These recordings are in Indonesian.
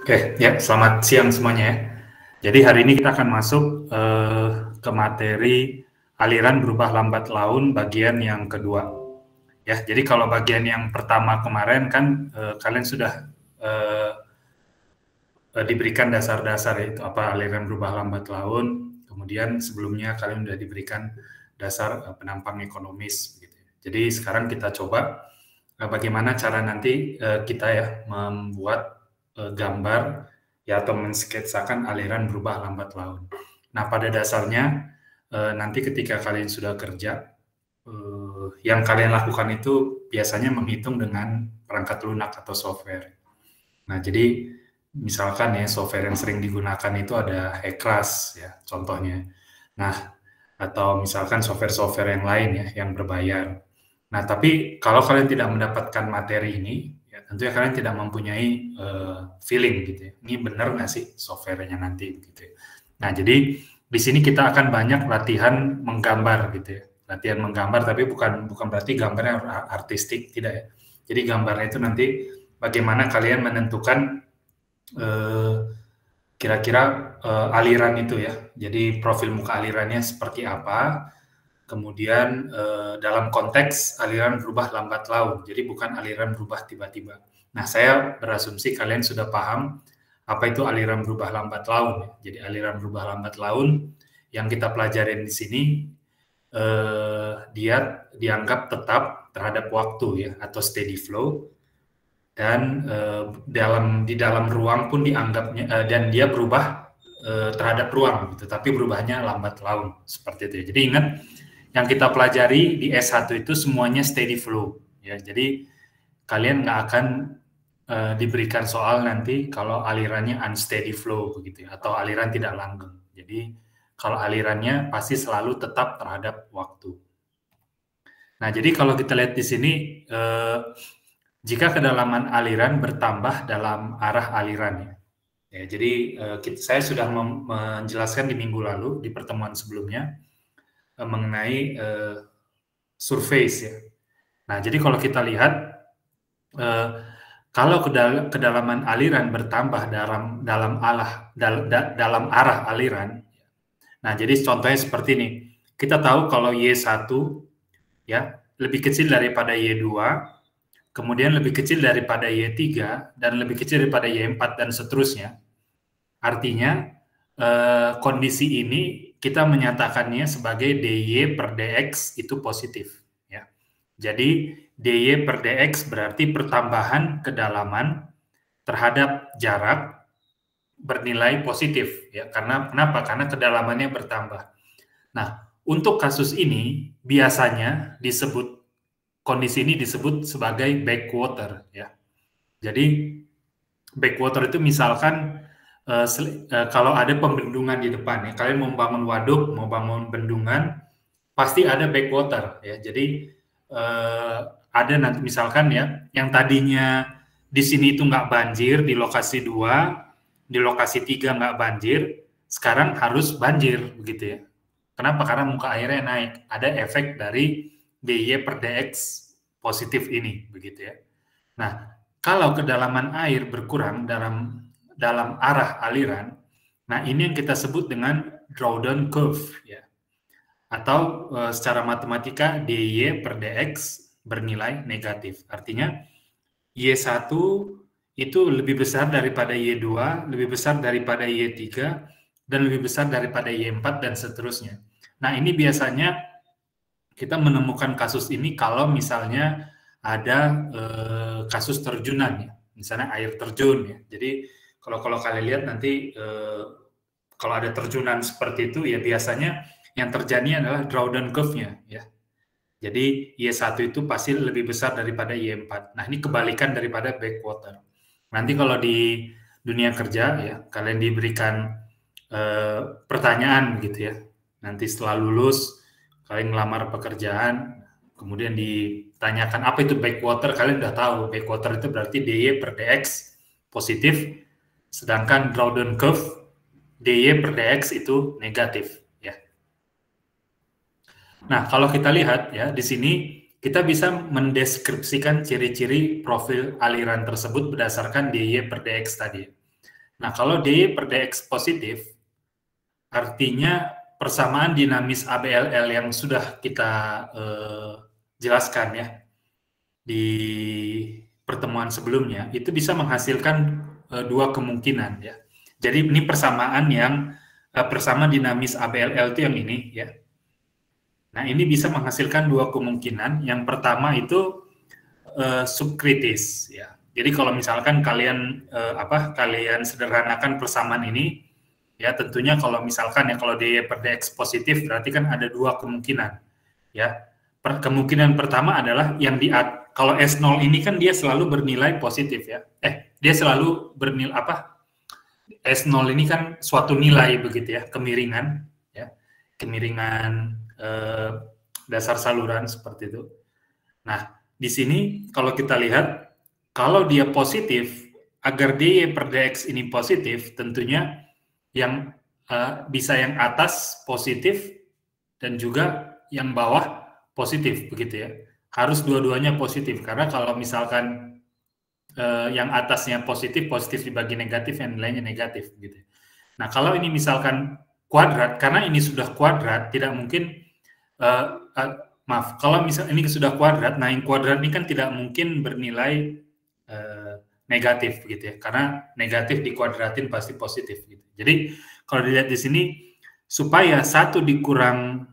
Oke, ya, selamat siang semuanya ya. Jadi hari ini kita akan masuk ke materi aliran berubah lambat laun bagian yang kedua. Ya, jadi kalau bagian yang pertama kemarin kan kalian sudah diberikan dasar-dasar ya, itu apa aliran berubah lambat laun. Kemudian sebelumnya kalian sudah diberikan dasar penampang ekonomis. Gitu. Jadi sekarang kita coba bagaimana cara nanti kita ya membuat gambar ya atau mensketsakan aliran berubah lambat laun. Nah, pada dasarnya nanti ketika kalian sudah kerja, yang kalian lakukan itu biasanya menghitung dengan perangkat lunak atau software. Nah, jadi misalkan ya software yang sering digunakan itu ada Hekras ya contohnya. Nah, atau misalkan software-software yang lain ya yang berbayar. Nah, tapi kalau kalian tidak mendapatkan materi ini, ya tentunya kalian tidak mempunyai feeling gitu ya. Ini benar nggak sih softwarenya nanti gitu ya. Nah, jadi di sini kita akan banyak latihan menggambar gitu ya. Latihan menggambar tapi bukan berarti gambarnya artistik, tidak ya. Jadi gambarnya itu nanti bagaimana kalian menentukan kira-kira aliran itu ya. Jadi profil muka alirannya seperti apa. Kemudian dalam konteks aliran berubah lambat laun, jadi bukan aliran berubah tiba-tiba. Nah, saya berasumsi kalian sudah paham apa itu aliran berubah lambat laun. Jadi aliran berubah lambat laun yang kita pelajarin di sini, dia dianggap tetap terhadap waktu ya, atau steady flow. Dan di dalam ruang pun dianggapnya, dan dia berubah terhadap ruang, gitu, tapi berubahnya lambat laun, seperti itu ya. Jadi ingat, yang kita pelajari di S1 itu semuanya steady flow ya. Jadi kalian nggak akan diberikan soal nanti kalau alirannya unsteady flow begitu ya, atau aliran tidak langgeng. Jadi kalau alirannya pasti selalu tetap terhadap waktu. Nah, jadi kalau kita lihat di sini jika kedalaman aliran bertambah dalam arah alirannya. Ya, jadi saya sudah menjelaskan di minggu lalu di pertemuan sebelumnya mengenai surface ya. Nah, jadi kalau kita lihat kalau kedalaman aliran bertambah dalam arah aliran. Nah, jadi contohnya seperti ini. Kita tahu kalau Y1 ya lebih kecil daripada Y2, kemudian lebih kecil daripada Y3 dan lebih kecil daripada Y4 dan seterusnya. Artinya kondisi ini kita menyatakannya sebagai dy per dx itu positif ya. Jadi dy per dx berarti pertambahan kedalaman terhadap jarak bernilai positif ya. Kenapa? Karena kedalamannya bertambah. Nah, untuk kasus ini biasanya kondisi ini disebut sebagai backwater ya. Jadi backwater itu misalkan kalau ada pembendungan di depan ya, kalian mau bangun waduk, mau bangun bendungan, pasti ada backwater ya. Jadi ada nanti misalkan ya, yang tadinya di sini itu nggak banjir di lokasi 2, di lokasi 3 nggak banjir, sekarang harus banjir begitu ya. Kenapa? Karena muka airnya naik. Ada efek dari dy per dx positif ini begitu ya. Nah, kalau kedalaman air berkurang dalam arah aliran, nah ini yang kita sebut dengan drawdown curve ya. Atau secara matematika dy per dx bernilai negatif. Artinya Y1 itu lebih besar daripada Y2, lebih besar daripada Y3, dan lebih besar daripada Y4 dan seterusnya. Nah, ini biasanya kita menemukan kasus ini kalau misalnya ada kasus terjunan ya, misalnya air terjun ya. Jadi kalau kalian lihat nanti kalau ada terjunan seperti itu ya biasanya yang terjadi adalah drawdown curve-nya ya. Jadi Y1 itu pasti lebih besar daripada Y4. Nah, ini kebalikan daripada backwater. Nanti kalau di dunia kerja ya, kalian diberikan pertanyaan gitu ya. Nanti setelah lulus, kalian ngelamar pekerjaan, kemudian ditanyakan apa itu backwater, kalian udah tahu backwater itu berarti dy per dx positif, sedangkan drawdown curve dy per dx itu negatif ya. Nah, kalau kita lihat ya di sini kita bisa mendeskripsikan ciri-ciri profil aliran tersebut berdasarkan dy per dx tadi. Nah, kalau dy per dx positif, artinya persamaan dinamis ABLL yang sudah kita jelaskan ya di pertemuan sebelumnya, itu bisa menghasilkan dua kemungkinan ya. Jadi ini persamaan yang persama dinamis ABLL itu yang ini ya. Nah, ini bisa menghasilkan dua kemungkinan. Yang pertama itu subkritis ya. Jadi kalau misalkan kalian kalian sederhanakan persamaan ini ya, tentunya kalau misalkan ya kalau dy per dx positif berarti kan ada dua kemungkinan ya. Kemungkinan pertama adalah yang kalau S0 ini kan dia selalu bernilai positif ya. Dia selalu bernilai S0 ini kan suatu nilai begitu ya, kemiringan ya. Kemiringan dasar saluran seperti itu. Nah, di sini kalau kita lihat, kalau dia positif, agar dy per dx ini positif, tentunya yang bisa yang atas positif dan juga yang bawah positif, begitu ya. Harus dua-duanya positif, karena kalau misalkan yang atasnya positif dibagi negatif, yang nilainya negatif, gitu. Nah, kalau ini misalkan kuadrat, karena ini sudah kuadrat, tidak mungkin maaf, kalau misalnya ini sudah kuadrat, nah yang kuadrat ini kan tidak mungkin bernilai negatif gitu ya, karena negatif dikuadratin pasti positif gitu. Jadi kalau dilihat di sini, supaya 1 dikurang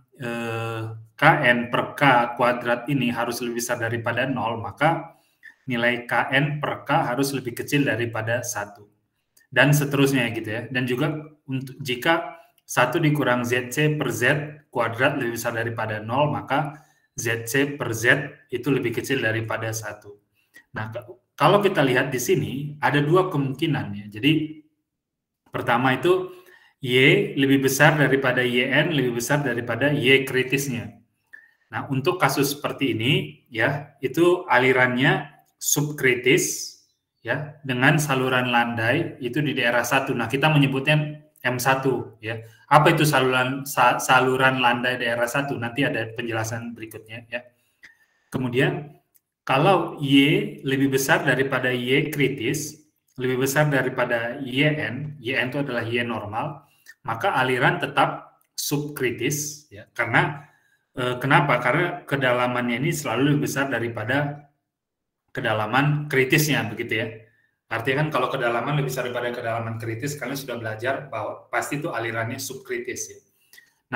kn per k kuadrat ini harus lebih besar daripada 0, maka nilai kn per k harus lebih kecil daripada 1. Dan seterusnya gitu ya. Dan juga jika 1 dikurang zc per z kuadrat lebih besar daripada 0, maka zc per z itu lebih kecil daripada 1. Nah, kalau kita lihat di sini, ada dua kemungkinan ya. Jadi, pertama itu, y lebih besar daripada yn, lebih besar daripada y kritisnya. Nah, untuk kasus seperti ini, ya, itu alirannya subkritis, ya, dengan saluran landai, itu di daerah 1. Nah, kita menyebutnya M1, ya. Apa itu saluran landai daerah 1? Nanti ada penjelasan berikutnya, ya. Kemudian, kalau Y lebih besar daripada Y kritis, lebih besar daripada YN itu adalah Y normal, maka aliran tetap subkritis, ya. Karena kenapa? Karena kedalamannya ini selalu lebih besar daripada kedalaman kritisnya, begitu ya. Artinya kan kalau kedalaman lebih besar daripada kedalaman kritis, kalian sudah belajar bahwa pasti itu alirannya subkritis ya.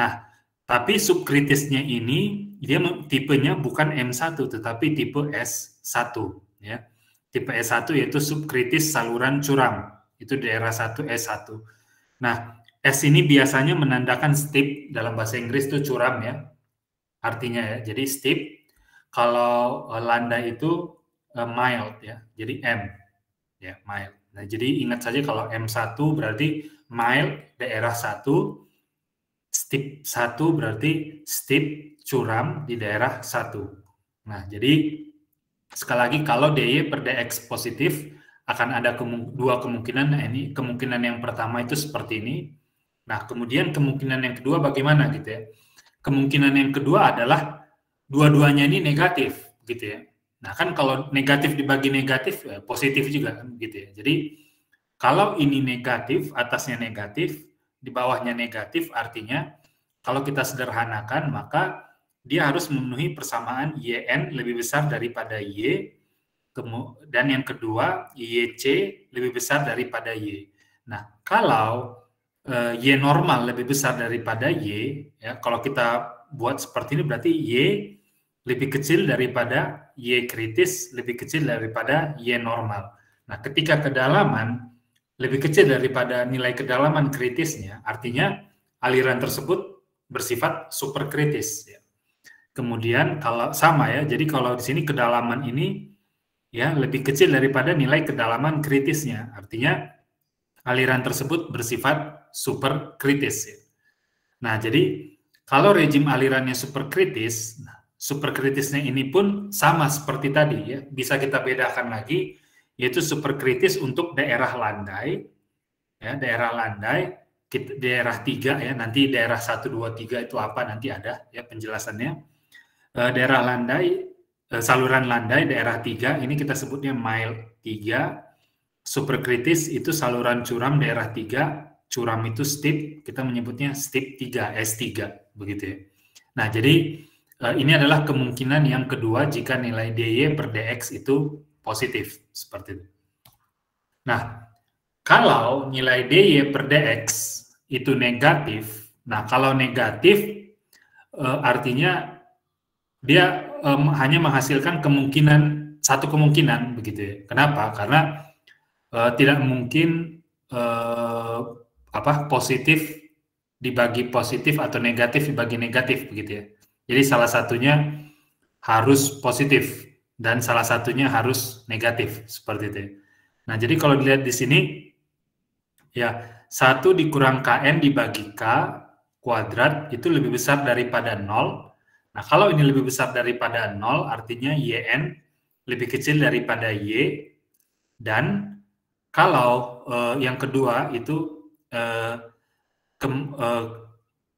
Nah, tapi subkritisnya ini dia tipenya bukan M1 tetapi tipe S1 ya. Tipe S1 yaitu subkritis saluran curam. Itu daerah 1 S1. Nah, S ini biasanya menandakan steep, dalam bahasa Inggris itu curam ya. Artinya ya. Jadi steep, kalau landai itu mild ya. Jadi M ya, mild. Nah, jadi ingat saja kalau M1 berarti mild daerah 1, steep 1 berarti steep curam di daerah 1. Nah, jadi sekali lagi kalau dy per dx positif akan ada dua kemungkinan. Nah, ini kemungkinan yang pertama itu seperti ini. Nah, kemudian kemungkinan yang kedua bagaimana gitu ya. Kemungkinan yang kedua adalah dua-duanya ini negatif gitu ya. Nah, kan kalau negatif dibagi negatif positif juga kan gitu ya. Jadi kalau ini negatif, atasnya negatif, di bawahnya negatif, artinya kalau kita sederhanakan maka dia harus memenuhi persamaan YN lebih besar daripada Y, dan yang kedua YC lebih besar daripada Y. Nah, kalau Y normal lebih besar daripada Y, ya, kalau kita buat seperti ini berarti Y lebih kecil daripada Y kritis, lebih kecil daripada Y normal. Nah, ketika kedalaman lebih kecil daripada nilai kedalaman kritisnya, artinya aliran tersebut bersifat superkritis. Ya. Kemudian kalau sama ya, jadi kalau di sini kedalaman ini ya lebih kecil daripada nilai kedalaman kritisnya, artinya aliran tersebut bersifat superkritis. Ya. Nah, jadi kalau rejim alirannya superkritis, superkritisnya ini pun sama seperti tadi ya, bisa kita bedakan lagi, yaitu superkritis untuk daerah landai, ya, daerah landai, daerah 3 ya, nanti daerah 1, 2, 3 itu apa nanti ada ya penjelasannya. Daerah landai, saluran landai daerah 3 ini kita sebutnya mile 3, superkritis itu saluran curam daerah 3, curam itu steep, kita menyebutnya steep 3, S3, begitu ya. Nah, jadi ini adalah kemungkinan yang kedua jika nilai DY per DX itu positif, seperti itu. Nah, kalau nilai DY per DX itu negatif, nah kalau negatif artinya dia hanya menghasilkan satu kemungkinan, begitu ya. Kenapa? Karena tidak mungkin positif dibagi positif atau negatif dibagi negatif, begitu ya. Jadi salah satunya harus positif dan salah satunya harus negatif, seperti itu. Nah, jadi kalau dilihat di sini, ya 1 dikurang KN dibagi K kuadrat itu lebih besar daripada 0. Nah, kalau ini lebih besar daripada 0, artinya YN lebih kecil daripada Y, dan kalau yang kedua itu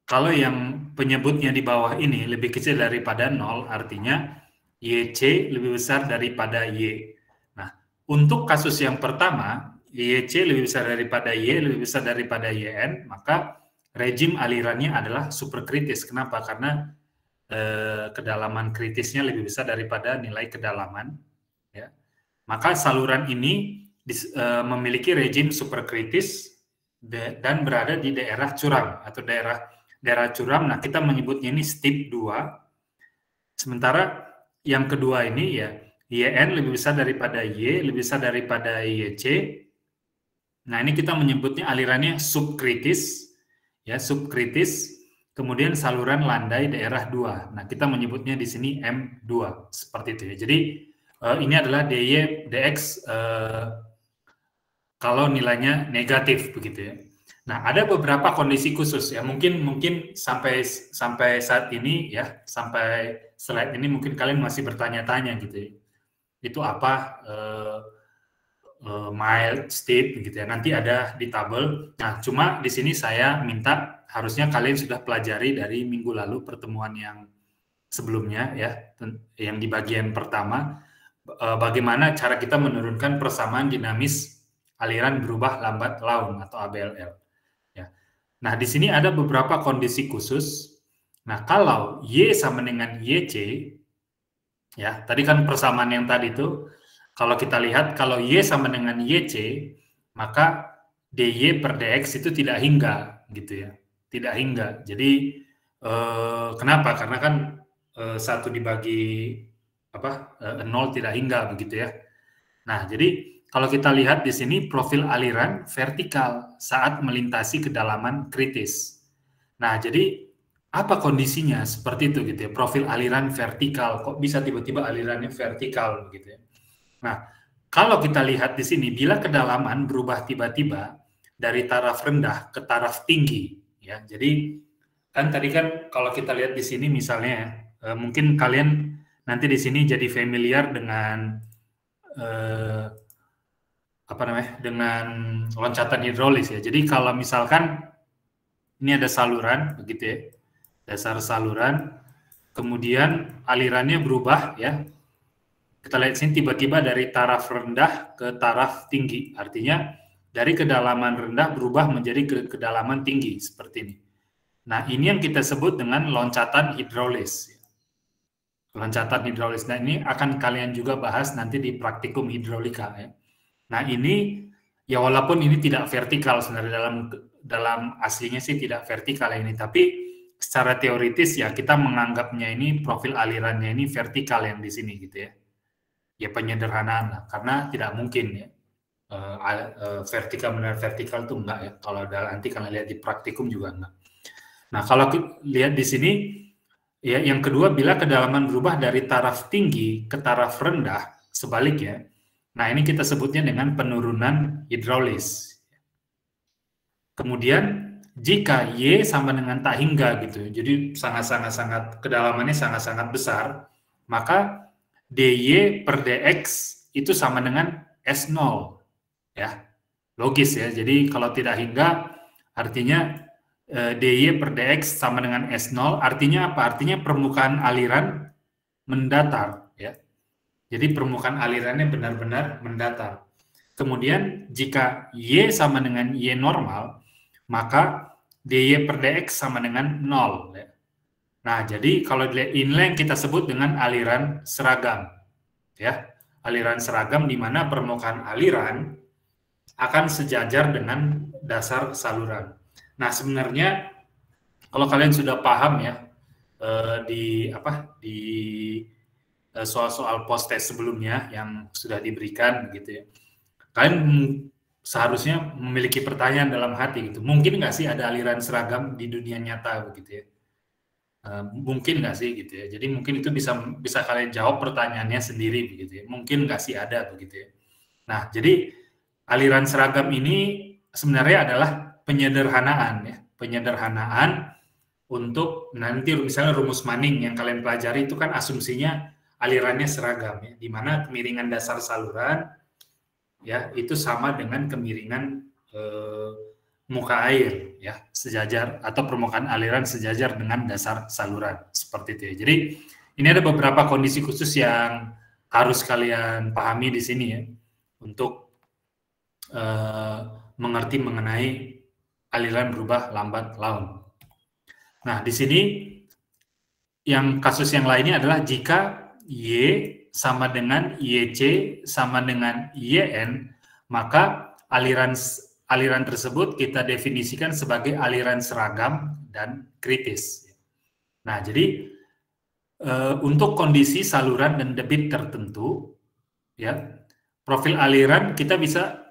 kalau yang penyebutnya di bawah ini lebih kecil daripada 0, artinya YC lebih besar daripada Y. Nah, untuk kasus yang pertama, YC lebih besar daripada Y, lebih besar daripada YN, maka rejim alirannya adalah superkritis. Kenapa? Karena kedalaman kritisnya lebih besar daripada nilai kedalaman. Ya. Maka saluran ini memiliki rejim superkritis dan berada di daerah curam atau daerah curam. Nah, kita menyebutnya ini steep 2. Sementara yang kedua ini ya YN lebih besar daripada Y, lebih besar daripada YC. Nah, ini kita menyebutnya alirannya subkritis, ya subkritis. Kemudian saluran landai daerah 2. Nah, kita menyebutnya di sini M2, seperti itu ya. Jadi ini adalah DY DX kalau nilainya negatif, begitu ya. Nah, ada beberapa kondisi khusus ya. Mungkin sampai saat ini ya, sampai slide ini mungkin kalian masih bertanya-tanya gitu ya. Itu apa mild, steep gitu ya. Nanti ada di tabel. Nah, cuma di sini saya minta harusnya kalian sudah pelajari dari minggu lalu pertemuan yang sebelumnya ya, yang di bagian pertama bagaimana cara kita menurunkan persamaan dinamis aliran berubah lambat laun atau ABLL. Ya. Nah, di sini ada beberapa kondisi khusus. Nah, kalau Y sama dengan YC, ya, tadi kan persamaan yang tadi itu, kalau kita lihat, kalau Y sama dengan YC, maka DY per DX itu tidak hingga, gitu ya. Tidak hingga. Jadi, kenapa? Karena kan 1 dibagi 0 tidak hingga, begitu ya. Nah, jadi kalau kita lihat di sini profil aliran vertikal saat melintasi kedalaman kritis. Nah, jadi apa kondisinya seperti itu gitu ya? Profil aliran vertikal, kok bisa tiba-tiba alirannya vertikal gitu ya? Nah, kalau kita lihat di sini, bila kedalaman berubah tiba-tiba dari taraf rendah ke taraf tinggi, ya. Jadi kan tadi kan kalau kita lihat di sini misalnya, mungkin kalian nanti di sini jadi familiar dengan dengan loncatan hidrolis ya. Jadi kalau misalkan ini ada saluran begitu ya, dasar saluran, kemudian alirannya berubah ya. Kita lihat sini tiba-tiba dari taraf rendah ke taraf tinggi, artinya dari kedalaman rendah berubah menjadi kedalaman tinggi seperti ini. Nah, ini yang kita sebut dengan loncatan hidrolis. Loncatan hidrolis. Nah, ini akan kalian juga bahas nanti di praktikum hidrolika ya. Nah, ini ya walaupun ini tidak vertikal sebenarnya dalam aslinya sih tidak vertikal ini, tapi secara teoritis ya kita menganggapnya ini profil alirannya ini vertikal yang di sini gitu ya. Ya penyederhanaan lah, karena tidak mungkin ya vertikal benar vertikal itu enggak ya. Kalau nanti kalian lihat di praktikum juga enggak. Nah, kalau lihat di sini ya yang kedua, bila kedalaman berubah dari taraf tinggi ke taraf rendah, sebaliknya. Nah, ini kita sebutnya dengan penurunan hidrolis. Kemudian jika Y sama dengan tak hingga gitu, jadi sangat kedalamannya sangat-sangat besar, maka DY per DX itu sama dengan S0. Ya. Logis ya. Jadi kalau tidak hingga artinya DY per DX sama dengan S0, artinya apa? Artinya permukaan aliran mendatar ya. Jadi permukaan alirannya benar-benar mendatar. Kemudian jika Y sama dengan Y normal, maka dy per dx sama dengan 0. Nah, jadi kalau inilah yang kita sebut dengan aliran seragam. Ya, aliran seragam di mana permukaan aliran akan sejajar dengan dasar saluran. Nah, sebenarnya kalau kalian sudah paham ya di soal-soal post test sebelumnya yang sudah diberikan gitu ya, kalian seharusnya memiliki pertanyaan dalam hati gitu. Mungkin nggak sih ada aliran seragam di dunia nyata begitu ya? Mungkin nggak sih gitu ya? Jadi mungkin itu bisa kalian jawab pertanyaannya sendiri begitu ya. Mungkin nggak sih ada begitu ya? Nah, jadi aliran seragam ini sebenarnya adalah penyederhanaan ya, penyederhanaan untuk nanti misalnya rumus Manning yang kalian pelajari itu kan asumsinya alirannya seragam ya, di mana kemiringan dasar saluran ya itu sama dengan kemiringan muka air ya, sejajar atau permukaan aliran sejajar dengan dasar saluran seperti itu ya. Jadi ini ada beberapa kondisi khusus yang harus kalian pahami di sini ya untuk mengerti mengenai aliran berubah lambat laun. Nah, di sini yang kasus yang lainnya adalah jika Y sama dengan YC sama dengan YN, maka aliran tersebut kita definisikan sebagai aliran seragam dan kritis. Nah, jadi untuk kondisi saluran dan debit tertentu, ya profil aliran kita bisa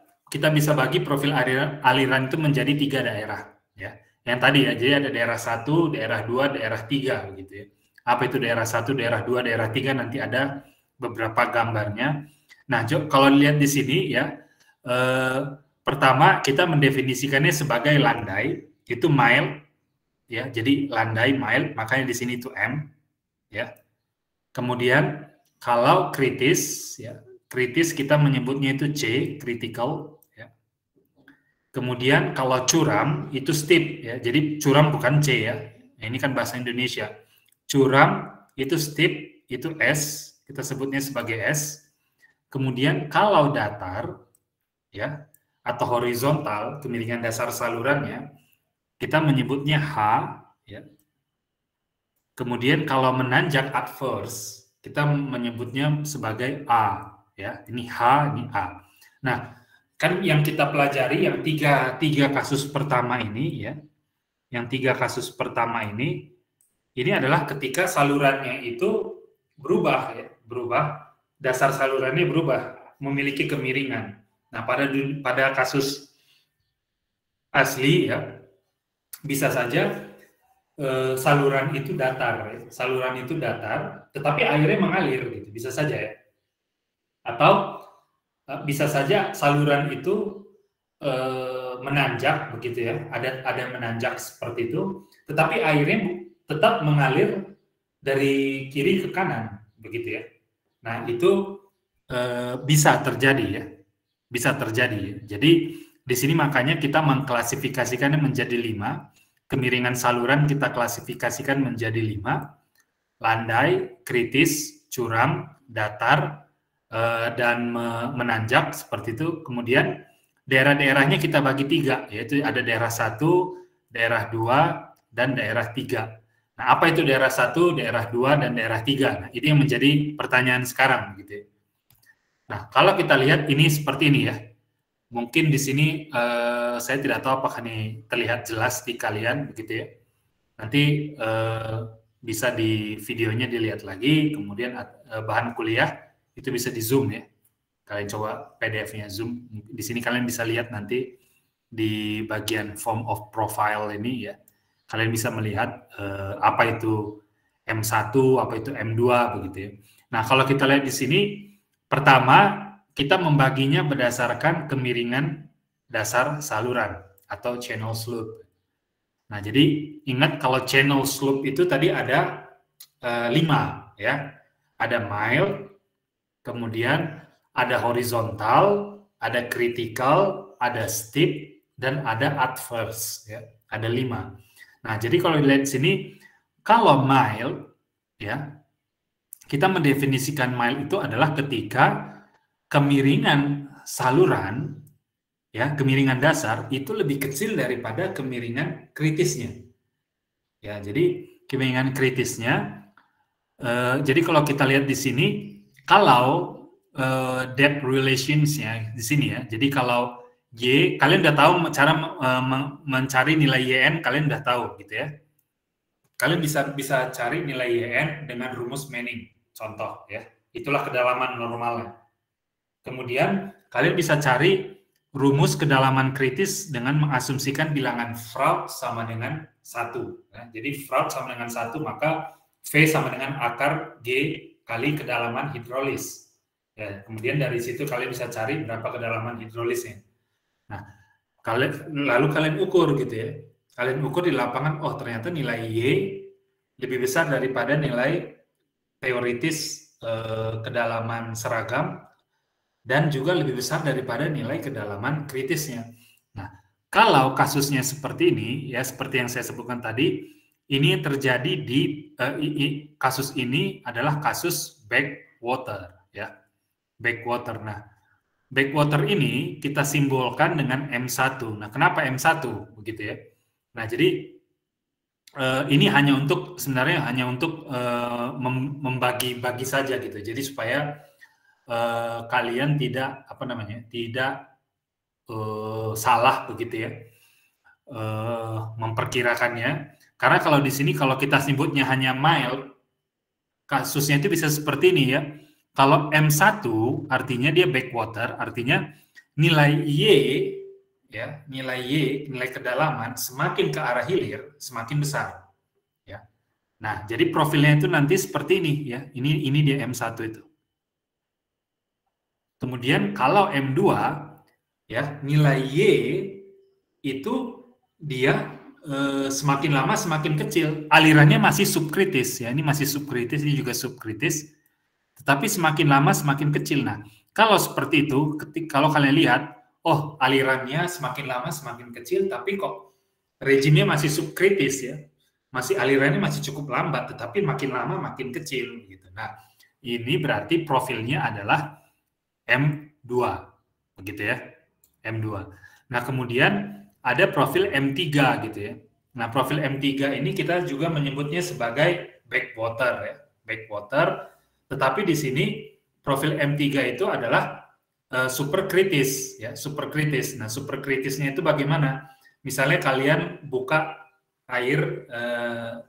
bagi profil aliran itu menjadi 3 daerah, ya. Yang tadi ya, jadi ada daerah 1, daerah 2, daerah 3 gitu ya. Apa itu daerah 1, daerah 2, daerah 3 nanti ada beberapa gambarnya. Nah, kalau lihat di sini ya, pertama kita mendefinisikannya sebagai landai, itu mile ya. Jadi landai mile, makanya di sini itu M ya. Kemudian kalau kritis ya, kritis kita menyebutnya itu C, critical ya. Kemudian kalau curam itu steep ya. Jadi curam bukan C ya. Nah, ini kan bahasa Indonesia. Curam itu steep, itu S, kita sebutnya sebagai S. Kemudian kalau datar ya atau horizontal, kemiringan dasar salurannya kita menyebutnya H ya. Kemudian kalau menanjak adverse kita menyebutnya sebagai A ya. Ini H, ini A. Nah, kan yang kita pelajari yang tiga kasus pertama ini ya. Yang 3 kasus pertama ini adalah ketika salurannya itu berubah ya, dasar salurannya berubah, memiliki kemiringan. Nah, pada kasus asli ya bisa saja saluran itu datar, tetapi airnya mengalir gitu, bisa saja ya. Atau bisa saja saluran itu menanjak begitu ya, ada menanjak seperti itu, tetapi airnya tetap mengalir dari kiri ke kanan begitu ya. Nah, itu bisa terjadi ya. Bisa terjadi. Jadi di sini makanya kita mengklasifikasikannya menjadi 5. Kemiringan saluran kita klasifikasikan menjadi 5. Landai, kritis, curam, datar, dan menanjak seperti itu. Kemudian daerah-daerahnya kita bagi 3, yaitu ada daerah 1, daerah 2, dan daerah 3. Nah, apa itu daerah 1, daerah 2, dan daerah 3? Nah, ini yang menjadi pertanyaan sekarang gitu. Nah, kalau kita lihat ini seperti ini ya. Mungkin di sini saya tidak tahu apakah ini terlihat jelas di kalian begitu ya. Nanti bisa di videonya dilihat lagi, kemudian bahan kuliah itu bisa di zoom ya. Kalian coba PDF-nya zoom. Di sini kalian bisa lihat nanti di bagian form of profile ini ya. Kalian bisa melihat apa itu M1, apa itu M2 begitu ya. Nah, kalau kita lihat di sini, pertama kita membaginya berdasarkan kemiringan dasar saluran atau channel slope. Nah, jadi ingat kalau channel slope itu tadi ada 5 ya. Ada mile, kemudian ada horizontal, ada critical, ada steep, dan ada adverse ya. Ada 5. Nah, jadi kalau dilihat di sini, kalau mile ya, kita mendefinisikan mile itu adalah ketika kemiringan saluran, ya, kemiringan dasar itu lebih kecil daripada kemiringan kritisnya. Ya, jadi kemiringan kritisnya, jadi kalau kita lihat di sini, kalau depth relations-nya di sini ya, jadi kalau Y, kalian udah tahu cara mencari nilai YN, kalian udah tahu gitu ya. Kalian bisa cari nilai YN dengan rumus Manning, contoh ya. Itulah kedalaman normalnya. Kemudian kalian bisa cari rumus kedalaman kritis dengan mengasumsikan bilangan Froude sama dengan 1. Ya. Jadi Froude sama dengan 1, maka V sama dengan akar G kali kedalaman hidrolis. Ya, kemudian dari situ kalian bisa cari berapa kedalaman hidrolisnya. Nah, lalu kalian ukur gitu ya. Kalian ukur di lapangan, oh ternyata nilai Y lebih besar daripada nilai teoritis kedalaman seragam, dan juga lebih besar daripada nilai kedalaman kritisnya. Nah, kalau kasusnya seperti ini, ya seperti yang saya sebutkan tadi, ini terjadi di kasus ini adalah kasus backwater, ya, backwater. Nah, backwater ini kita simbolkan dengan M1. Nah, kenapa M1 begitu ya? Nah, jadi ini sebenarnya hanya untuk membagi-bagi saja gitu. Jadi supaya kalian tidak salah begitu ya memperkirakannya. Karena kalau di sini kalau kita sebutnya hanya mile, kasusnya itu bisa seperti ini ya. Kalau M1 artinya dia backwater, artinya nilai Y ya, nilai kedalaman semakin ke arah hilir semakin besar. Ya. Nah, jadi profilnya itu nanti seperti ini ya. Ini dia M1 itu. Kemudian kalau M2 ya, nilai Y itu dia semakin lama semakin kecil. Alirannya masih subkritis ya. Ini masih subkritis, ini juga subkritis. Tetapi semakin lama semakin kecil. Nah, kalau seperti itu, kalau kalian lihat, oh alirannya semakin lama semakin kecil, tapi kok rejimnya masih subkritis ya. Masih alirannya masih cukup lambat, tetapi makin lama makin kecil gitu. Nah, ini berarti profilnya adalah M2, begitu ya, M2. Nah, kemudian ada profil M3 gitu ya. Nah, profil M3 ini kita juga menyebutnya sebagai backwater ya, backwater. Tetapi di sini profil M3 itu adalah superkritis ya, superkritis. Nah, superkritisnya itu bagaimana? Misalnya kalian buka air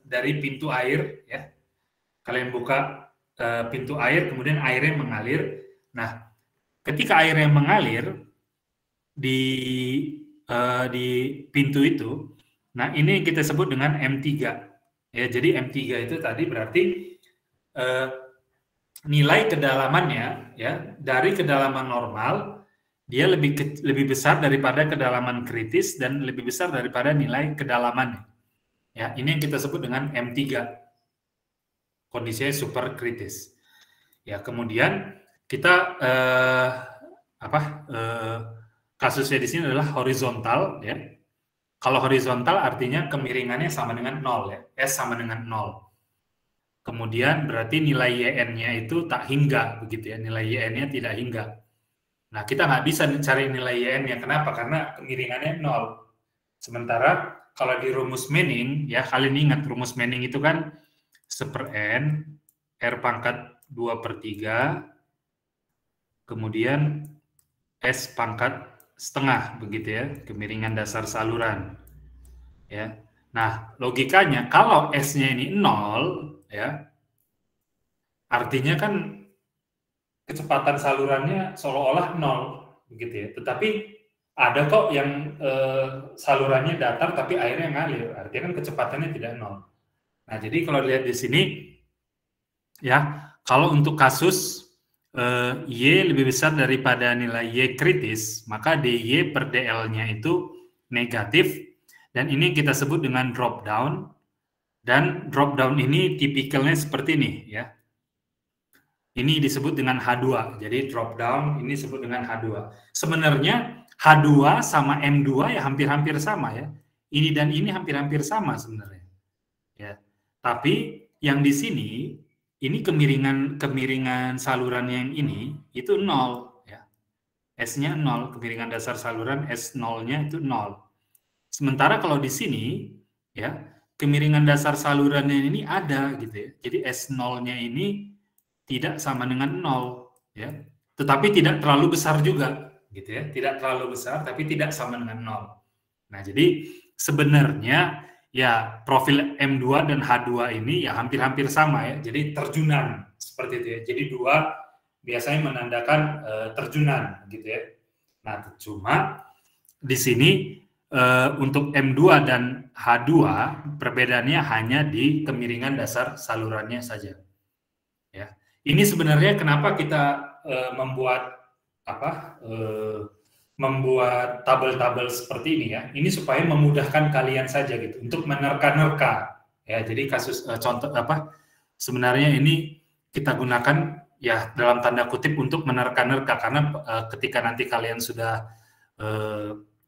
dari pintu air ya. Kalian buka pintu air, kemudian airnya mengalir. Nah, ketika airnya mengalir di pintu itu, nah ini yang kita sebut dengan M3. Ya, jadi M3 itu tadi berarti nilai kedalamannya ya dari kedalaman normal dia lebih besar daripada kedalaman kritis dan lebih besar daripada nilai kedalamannya. Ya, ini yang kita sebut dengan M3. Kondisinya super kritis. Ya, kemudian kita kasusnya di sini adalah horizontal ya. Kalau horizontal artinya kemiringannya sama dengan 0 ya. S sama dengan 0. Kemudian berarti nilai YN-nya itu tak hingga begitu ya. Nilai YN-nya tidak hingga. Nah, kita nggak bisa mencari nilai YN-nya. Kenapa? Karena kemiringannya 0. Sementara kalau di rumus Manning ya, kalian ingat rumus Manning itu kan 1/n R pangkat 2/3 kemudian S pangkat setengah begitu ya, kemiringan dasar saluran ya. Nah, logikanya kalau S-nya ini 0 ya, artinya kan kecepatan salurannya seolah-olah 0 begitu ya. Tetapi ada kok yang salurannya datar tapi airnya ngalir, artinya kan kecepatannya tidak 0. Nah, jadi kalau lihat di sini ya, kalau untuk kasus Y lebih besar daripada nilai Y kritis, maka DY per DL-nya itu negatif, dan ini kita sebut dengan drop down, dan drop down ini tipikalnya seperti ini ya. Ini disebut dengan H2, jadi drop down ini disebut dengan H2. Sebenarnya H2 sama M2 ya hampir-hampir sama ya. Ini dan ini hampir-hampir sama sebenarnya. Ya. Tapi yang di sini ini kemiringan saluran yang ini itu 0 ya. S-nya 0, kemiringan dasar saluran S0-nya itu 0. Sementara kalau di sini, ya, kemiringan dasar salurannya ini ada gitu ya. Jadi S0-nya ini tidak sama dengan 0, ya. Tetapi tidak terlalu besar juga, gitu ya. Tidak terlalu besar, tapi tidak sama dengan 0. Nah, jadi sebenarnya ya profil M2 dan H2 ini ya hampir-hampir sama ya. Jadi terjunan seperti itu ya. Jadi 2 biasanya menandakan terjunan gitu ya. Nah, cuma di sini untuk M2 dan H2 perbedaannya hanya di kemiringan dasar salurannya saja. Ya. Ini sebenarnya kenapa kita membuat membuat tabel-tabel seperti ini ya. Ini supaya memudahkan kalian saja gitu untuk menerka-nerka. Ya, jadi kasus contoh sebenarnya ini kita gunakan ya dalam tanda kutip untuk menerka-nerka karena ketika nanti kalian sudah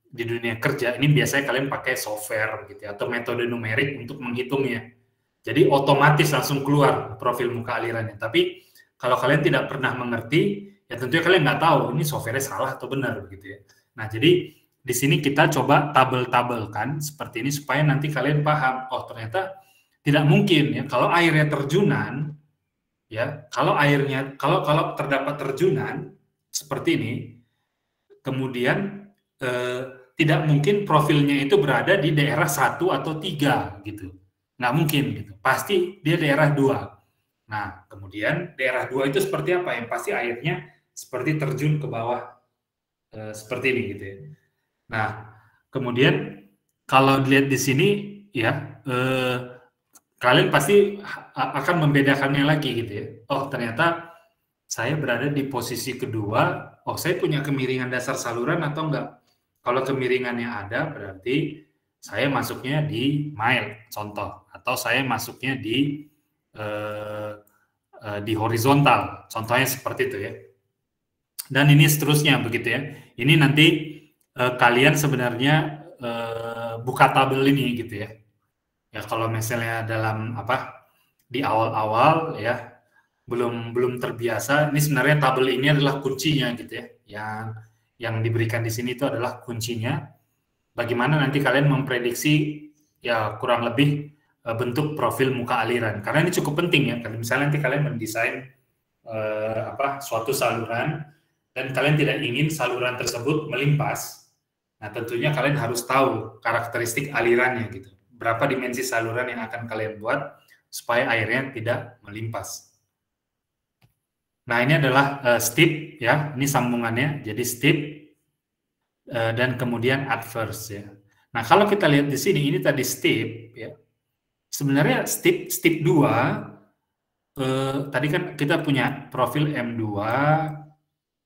di dunia kerja ini biasanya kalian pakai software gitu ya, atau metode numerik untuk menghitungnya. Jadi otomatis langsung keluar profil muka alirannya. Tapi kalau kalian tidak pernah mengerti, ya tentunya kalian nggak tahu ini software-nya salah atau benar begitu ya. Nah, jadi di sini kita coba tabel-tabelkan seperti ini supaya nanti kalian paham, oh ternyata tidak mungkin ya kalau airnya terjunan ya, kalau terdapat terjunan seperti ini, kemudian tidak mungkin profilnya itu berada di daerah 1 atau 3 gitu. Nggak mungkin gitu. Pasti dia daerah 2. Nah, kemudian daerah 2 itu seperti apa? Yang pasti airnya seperti terjun ke bawah seperti ini gitu ya. Nah, kemudian kalau dilihat di sini ya kalian pasti akan membedakannya lagi gitu ya. Oh, ternyata saya berada di posisi kedua. Oh, saya punya kemiringan dasar saluran atau enggak? Kalau kemiringannya ada, berarti saya masuknya di mile, contoh. Atau saya masuknya di horizontal, contohnya seperti itu ya. Dan ini seterusnya begitu ya. Ini nanti kalian sebenarnya buka tabel ini gitu ya. Ya kalau misalnya dalam di awal-awal ya belum terbiasa, ini sebenarnya tabel ini adalah kuncinya gitu ya. Yang diberikan di sini itu adalah kuncinya. Bagaimana nanti kalian memprediksi ya kurang lebih bentuk profil muka aliran. Karena ini cukup penting ya. Misalnya nanti kalian mendesain suatu saluran dan kalian tidak ingin saluran tersebut melimpas. Nah, tentunya kalian harus tahu karakteristik alirannya gitu. Berapa dimensi saluran yang akan kalian buat supaya airnya tidak melimpas. Nah, ini adalah steep ya, ini sambungannya. Jadi steep dan kemudian adverse ya. Nah, kalau kita lihat di sini ini tadi steep ya. Sebenarnya steep 2 tadi kan kita punya profil M2,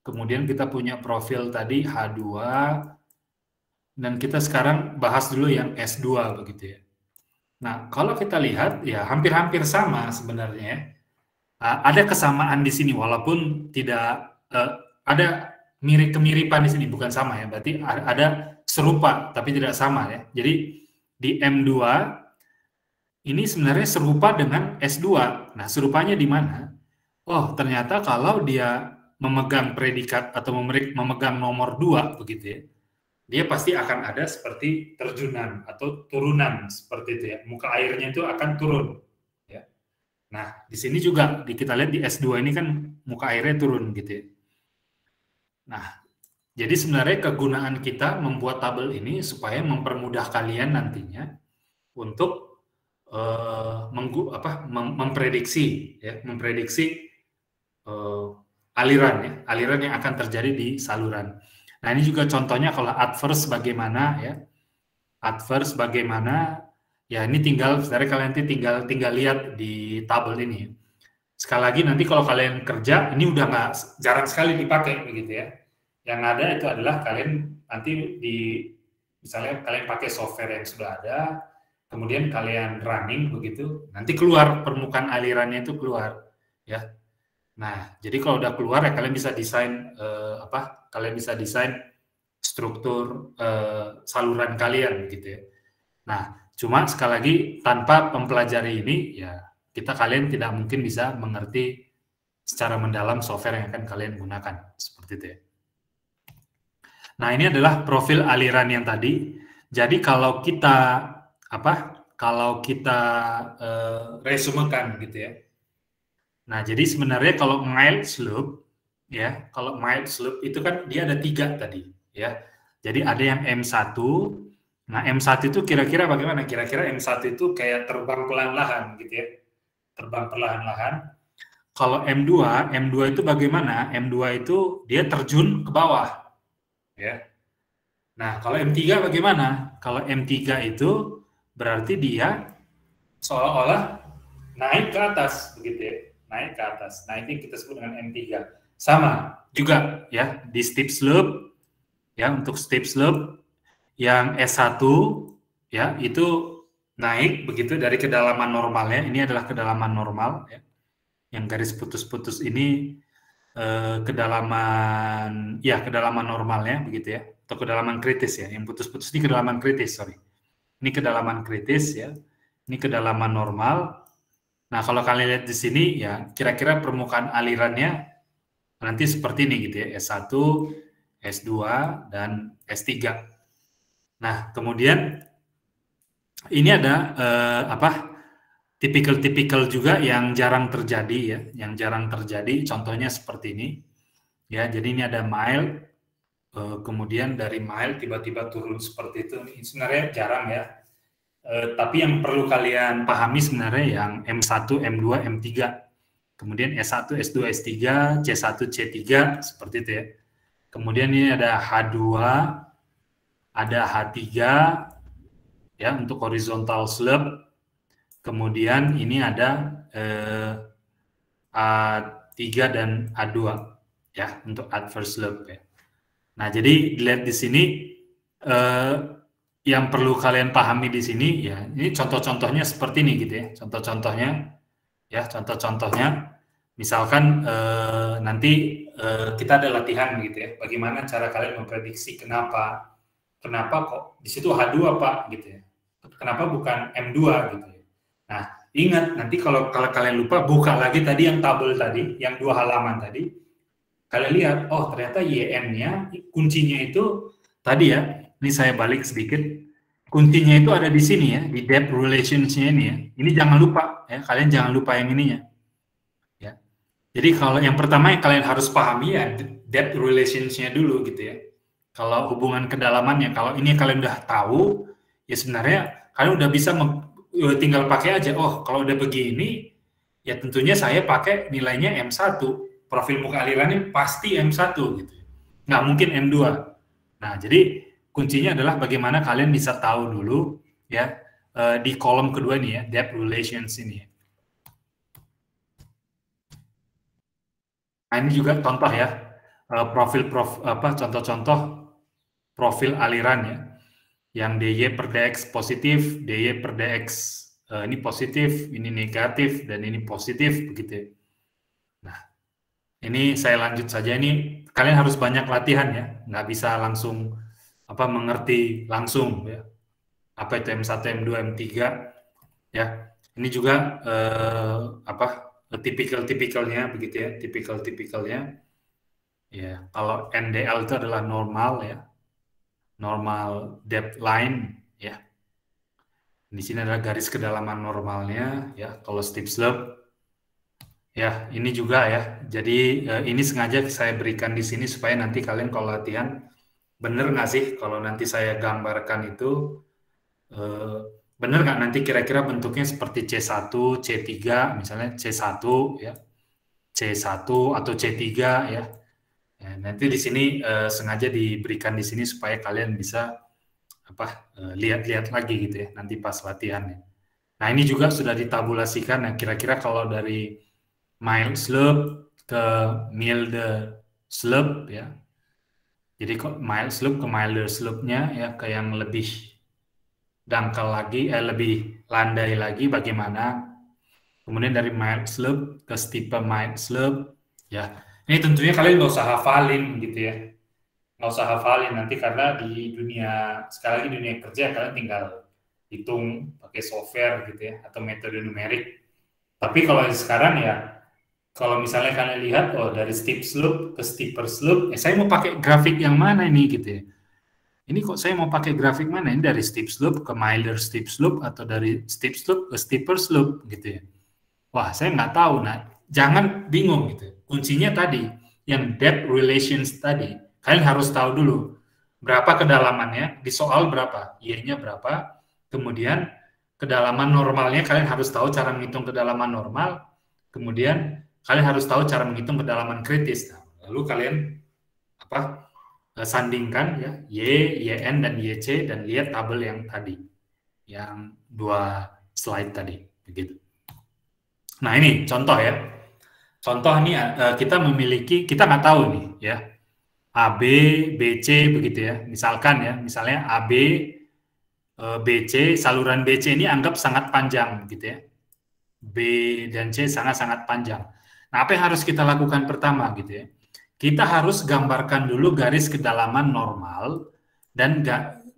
kemudian kita punya profil tadi H2 dan kita sekarang bahas dulu yang S2 begitu ya. Nah, kalau kita lihat ya hampir-hampir sama sebenarnya ya. Ada kesamaan di sini walaupun tidak ada kemiripan di sini, bukan sama ya. Berarti ada serupa tapi tidak sama ya. Jadi di M2 ini sebenarnya serupa dengan S2. Nah, serupanya di mana? Oh, ternyata kalau dia memegang predikat atau memegang nomor 2 begitu ya. Dia pasti akan ada seperti terjunan atau turunan seperti itu ya. Muka airnya itu akan turun. Nah, di sini juga kita lihat di S2 ini kan muka airnya turun gitu ya. Nah, jadi sebenarnya kegunaan kita membuat tabel ini supaya mempermudah kalian nantinya untuk memprediksi aliran ya, aliran yang akan terjadi di saluran. Nah, ini juga contohnya kalau adverse bagaimana ya. Adverse bagaimana. Ya, ini sebenarnya kalian nanti tinggal lihat di tabel ini. Sekali lagi nanti kalau kalian kerja, ini udah jarang sekali dipakai begitu ya. Yang ada itu adalah kalian nanti misalnya kalian pakai software yang sudah ada, kemudian kalian running begitu, nanti keluar permukaan alirannya itu keluar ya. Nah, jadi kalau udah keluar ya kalian bisa desain kalian bisa desain struktur saluran kalian gitu ya. Nah, cuma sekali lagi tanpa mempelajari ini ya kalian tidak mungkin bisa mengerti secara mendalam software yang akan kalian gunakan seperti itu ya. Nah, ini adalah profil aliran yang tadi. Jadi kalau kita resumekan gitu ya. Nah, jadi sebenarnya kalau mild slope ya, kalau mild slope itu kan dia ada 3 tadi ya. Jadi ada yang M1. Nah, M1 itu kira-kira bagaimana? Kira-kira M1 itu kayak terbang perlahan-lahan gitu ya. Terbang perlahan-lahan. Kalau M2 itu bagaimana? M2 itu dia terjun ke bawah ya. Nah, kalau M3 bagaimana? Kalau M3 itu berarti dia seolah-olah naik ke atas, begitu ya. Naik ke atas. Nah, ini kita sebut dengan M3. Sama juga ya, di steep slope, ya, untuk steep slope, yang S1, ya, itu naik begitu dari kedalaman normalnya. Ini adalah kedalaman normal, ya. Yang garis putus-putus ini kedalaman normalnya begitu ya, atau kedalaman kritis ya, yang putus-putus ini kedalaman kritis, sorry. Ini kedalaman kritis ya, ini kedalaman normal. Nah, kalau kalian lihat di sini ya, kira-kira permukaan alirannya nanti seperti ini gitu ya, S1, S2, dan S3. Nah, kemudian ini ada tipikal-tipikal juga yang jarang terjadi ya, yang jarang terjadi, contohnya seperti ini. Ya, jadi ini ada mild, kemudian dari mild tiba-tiba turun seperti itu. Ini sebenarnya jarang ya. Tapi yang perlu kalian pahami sebenarnya yang M1, M2, M3. Kemudian S1, S2, S3, C1, C3, seperti itu ya. Kemudian ini ada H2, ada H3, ya, untuk horizontal slope. Kemudian ini ada A3 dan A2, ya, untuk adverse slope ya. Nah, jadi dilihat di sini yang perlu kalian pahami di sini ya, ini contoh-contohnya seperti ini gitu ya. Contoh-contohnya misalkan nanti kita ada latihan gitu ya. Bagaimana cara kalian memprediksi kenapa kok di situ H2 Pak gitu ya. Kenapa bukan M2 gitu ya. Nah, ingat nanti kalau kalian lupa, buka lagi tadi yang tabel tadi, yang 2 halaman tadi. Kalian lihat, oh ternyata YN-nya kuncinya itu tadi ya. Ini saya balik sedikit. Kuncinya itu ada di sini ya, di depth relations-nya ini ya. Ini jangan lupa ya, kalian jangan lupa yang ininya. Ya. Jadi kalau yang pertama yang kalian harus pahami ya depth relations-nya dulu gitu ya. Kalau hubungan kedalamannya, kalau ini kalian udah tahu, ya sebenarnya kalian udah bisa tinggal pakai aja. Oh, kalau udah begini, ya tentunya saya pakai nilainya M1. Profil muka alirannya pasti M1 gitu. Nggak mungkin M2. Nah, jadi kuncinya adalah bagaimana kalian bisa tahu dulu ya di kolom kedua nih ya, depth relations ini. Nah, ini juga contoh ya, contoh-contoh profil aliran ya, yang DY per DX positif, DY per DX ini positif, ini negatif, dan ini positif begitu ya. Nah, ini saya lanjut saja, ini kalian harus banyak latihan ya, nggak bisa langsung mengerti langsung ya. Apa itu M1, M2, M3 ya. Ini juga tipikal-tipikalnya begitu ya, tipikal-tipikalnya. Ya, kalau NDL itu adalah normal ya. Normal depth line ya. Di sini adalah garis kedalaman normalnya ya. Kalau steep slope ya, ini juga ya. Jadi ini sengaja saya berikan di sini supaya nanti kalian kalau latihan bener nggak sih kalau nanti saya gambarkan itu bener nggak nanti kira-kira bentuknya seperti C1, C3, misalnya C1 ya, C1 atau C3 ya. Ya, nanti di sini sengaja diberikan di sini supaya kalian bisa lihat-lihat lagi gitu ya nanti pas latihannya. Nah, ini juga sudah ditabulasikan. Nah, kira-kira kalau dari mild slope ke milder slope ya. Jadi kok mild slope ke milder slope-nya ya, ke yang lebih dangkal lagi, lebih landai lagi bagaimana. Kemudian dari mild slope ke steeper mild slope ya. Ini tentunya kalian nggak usah hafalin gitu ya. Nggak usah hafalin nanti karena di dunia, sekali lagi dunia kerja kalian tinggal hitung pakai software gitu ya, atau metode numerik. Tapi kalau sekarang ya Kalau misalnya kalian lihat, oh dari steep slope ke steeper slope, saya mau pakai grafik yang mana ini gitu ya. Ini kok saya mau pakai grafik mana? Ini dari steep slope ke milder steep slope atau dari steep slope ke steeper slope gitu ya. Wah, saya nggak tahu. Nah, jangan bingung gitu. Kuncinya tadi, yang depth relations tadi, kalian harus tahu dulu berapa kedalamannya, di soal berapa, Y-nya berapa, kemudian kedalaman normalnya kalian harus tahu cara menghitung kedalaman normal, kemudian kalian harus tahu cara menghitung kedalaman kritis. Nah, lalu kalian apa sandingkan ya Y, YN dan YC dan lihat tabel yang tadi, yang 2 slide tadi, begitu. Nah ini contoh ya. Contoh ini kita memiliki, kita nggak tahu nih ya, AB, BC begitu ya. Misalkan ya, misalnya AB, BC, saluran BC ini anggap sangat panjang gitu ya. B dan C sangat-sangat panjang. Nah apa yang harus kita lakukan pertama gitu ya. Kita harus gambarkan dulu garis kedalaman normal dan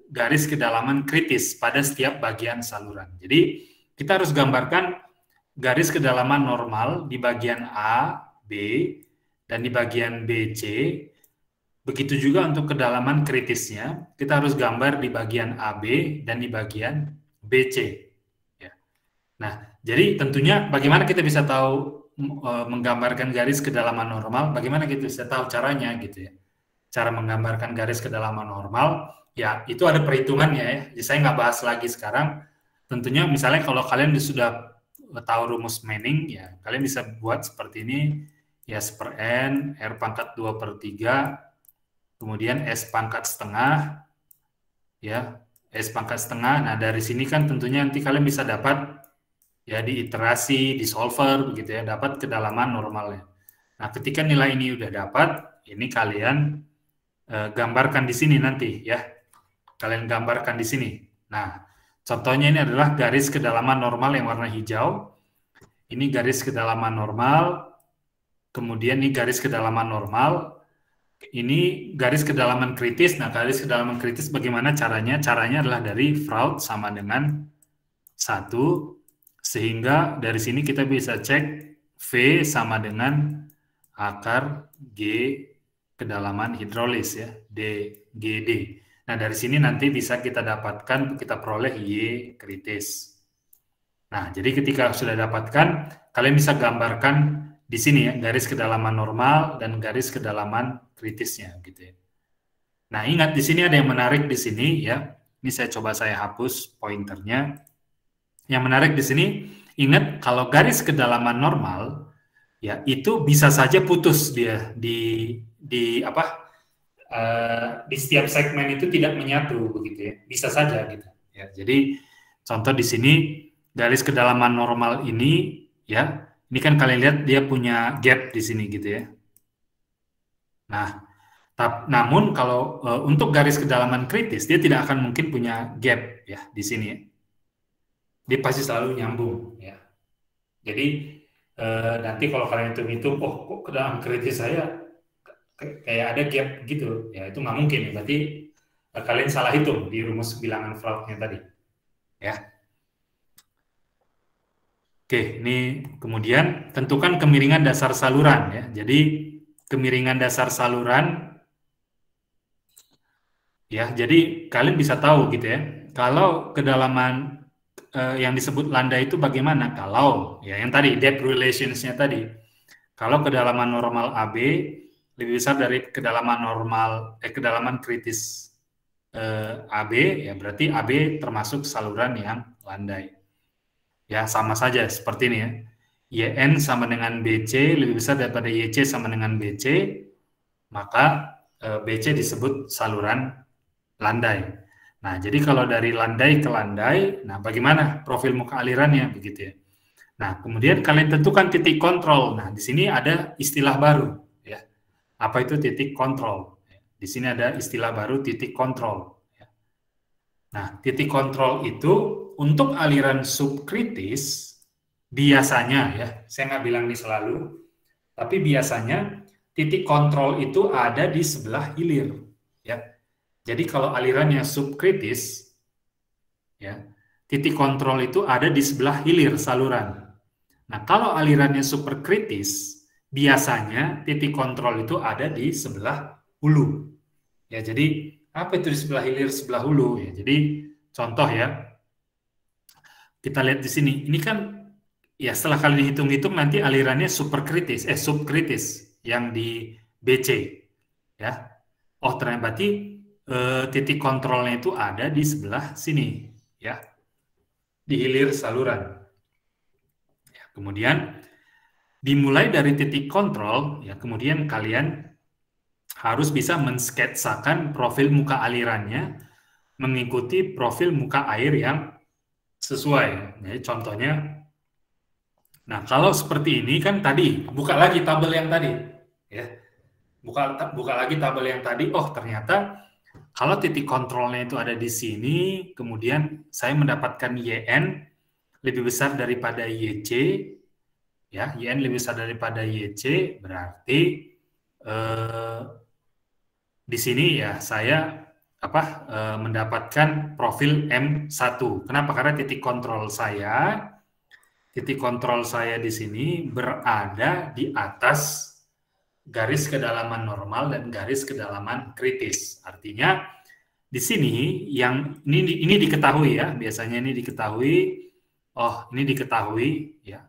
garis kedalaman kritis pada setiap bagian saluran. Jadi kita harus gambarkan garis kedalaman normal di bagian A, B, dan di bagian BC. Begitu juga untuk kedalaman kritisnya, kita harus gambar di bagian AB dan di bagian BC. Ya. Nah, jadi tentunya bagaimana kita bisa tahu menggambarkan garis kedalaman normal, bagaimana kita bisa tahu caranya gitu ya. Cara menggambarkan garis kedalaman normal, ya itu ada perhitungannya ya. Jadi saya nggak bahas lagi sekarang. Tentunya misalnya kalau kalian sudah tahu rumus Manning, ya kalian bisa buat seperti ini, ya S per N, R pangkat 2/3, kemudian S pangkat setengah, ya S pangkat setengah. Nah dari sini kan tentunya nanti kalian bisa dapat ya di iterasi, di solver begitu ya, dapat kedalaman normalnya. Nah ketika nilai ini udah dapat, ini kalian gambarkan di sini nanti ya, kalian gambarkan di sini. Nah contohnya ini adalah garis kedalaman normal yang warna hijau. Ini garis kedalaman normal, kemudian ini garis kedalaman normal. Ini garis kedalaman kritis. Nah, garis kedalaman kritis bagaimana caranya? Caranya adalah dari Freud sama dengan 1, sehingga dari sini kita bisa cek V sama dengan akar G kedalaman hidrolis ya, DGD. Nah, dari sini nanti bisa kita dapatkan, kita peroleh Y kritis. Nah, jadi ketika sudah dapatkan, kalian bisa gambarkan di sini ya, garis kedalaman normal dan garis kedalaman kritisnya gitu ya. Nah, ingat di sini ada yang menarik di sini ya. Ini saya coba saya hapus pointernya. Yang menarik di sini, ingat kalau garis kedalaman normal ya itu bisa saja putus dia di apa? Di setiap segmen itu tidak menyatu begitu ya. Bisa saja gitu ya. Jadi contoh di sini garis kedalaman normal ini ya. Ini kan kalian lihat dia punya gap di sini gitu ya. Nah, namun kalau untuk garis kedalaman kritis dia tidak akan mungkin punya gap ya di sini. Ya. Dia pasti selalu nyambung ya. Jadi nanti kalau kalian hitung-hitung, oh kok kedalaman kritis saya kayak ada gap gitu, ya itu nggak mungkin. Berarti kalian salah hitung di rumus bilangan Freud-nya tadi. Ya. Oke, ini kemudian tentukan kemiringan dasar saluran ya. Jadi kemiringan dasar saluran ya. Jadi kalian bisa tahu gitu ya. Kalau kedalaman yang disebut landai itu bagaimana? Kalau ya yang tadi depth relations-nya tadi. Kalau kedalaman normal AB lebih besar dari kedalaman normal kedalaman kritis AB ya berarti AB termasuk saluran yang landai. Ya, sama saja seperti ini ya. YN sama dengan BC lebih besar daripada YC sama dengan BC, maka BC disebut saluran landai. Nah, jadi kalau dari landai ke landai, nah bagaimana profil muka alirannya begitu ya. Nah, kemudian kalian tentukan titik kontrol. Nah, di sini ada istilah baru ya. Apa itu titik kontrol? Di sini ada istilah baru titik kontrol. Nah, titik kontrol itu untuk aliran subkritis biasanya ya, saya nggak bilang ini selalu, tapi biasanya titik kontrol itu ada di sebelah hilir ya. Jadi kalau alirannya subkritis ya, titik kontrol itu ada di sebelah hilir saluran. Nah, kalau alirannya superkritis biasanya titik kontrol itu ada di sebelah hulu. Ya, jadi apa itu di sebelah hilir, sebelah hulu? Ya, jadi contoh ya, kita lihat di sini. Ini kan ya setelah kalian hitung-hitung nanti alirannya subkritis yang di BC ya. Oh, ternyata berarti titik kontrolnya itu ada di sebelah sini ya, di hilir saluran. Ya, kemudian dimulai dari titik kontrol ya, kemudian kalian harus bisa mensketsakan profil muka alirannya mengikuti profil muka air yang sesuai. Jadi contohnya, nah kalau seperti ini kan tadi, buka lagi tabel yang tadi ya. Buka lagi tabel yang tadi. Oh, ternyata kalau titik kontrolnya itu ada di sini, kemudian saya mendapatkan YN lebih besar daripada YC, ya, YN lebih besar daripada YC, berarti di sini ya saya mendapatkan profil M1. Kenapa? Karena titik kontrol saya di sini berada di atas garis kedalaman normal dan garis kedalaman kritis. Artinya di sini yang ini diketahui ya, biasanya ini diketahui. Oh, ini diketahui ya.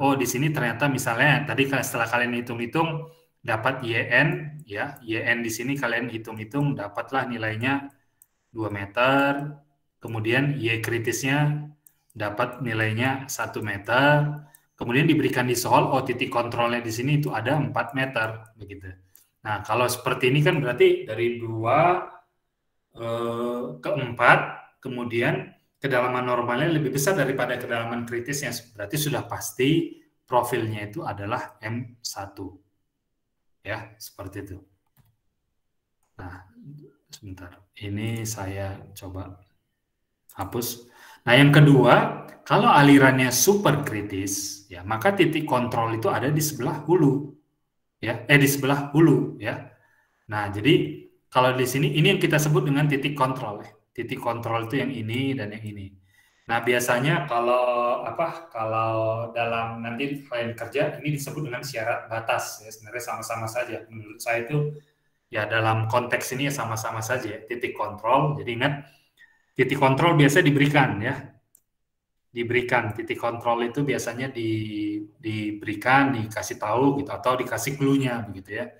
Oh, di sini ternyata misalnya tadi setelah kalian hitung-hitung dapat YN ya. YN di sini kalian hitung-hitung dapatlah nilainya 2 meter. Kemudian Y kritisnya dapat nilainya 1 meter. Kemudian diberikan di soal, oh titik kontrolnya di sini itu ada 4 meter, begitu. Nah, kalau seperti ini kan berarti dari 2 ke 4, kemudian kedalaman normalnya lebih besar daripada kedalaman kritisnya, berarti sudah pasti profilnya itu adalah M1. Ya, seperti itu. Nah, sebentar. Ini saya coba hapus. Nah, yang kedua, kalau alirannya super kritis, ya, maka titik kontrol itu ada di sebelah hulu. Ya, di sebelah hulu, ya. Nah, jadi kalau di sini ini yang kita sebut dengan titik kontrol, ya. Titik kontrol itu yang ini dan yang ini. Nah, biasanya kalau dalam nanti kalian kerja ini disebut dengan syarat batas, ya. Sebenarnya sama-sama saja. Menurut saya itu ya dalam konteks ini ya sama-sama saja, titik kontrol. Jadi ingat, titik kontrol biasa diberikan ya. Diberikan titik kontrol itu biasanya diberikan, dikasih tahu gitu atau dikasih clue-nya begitu ya.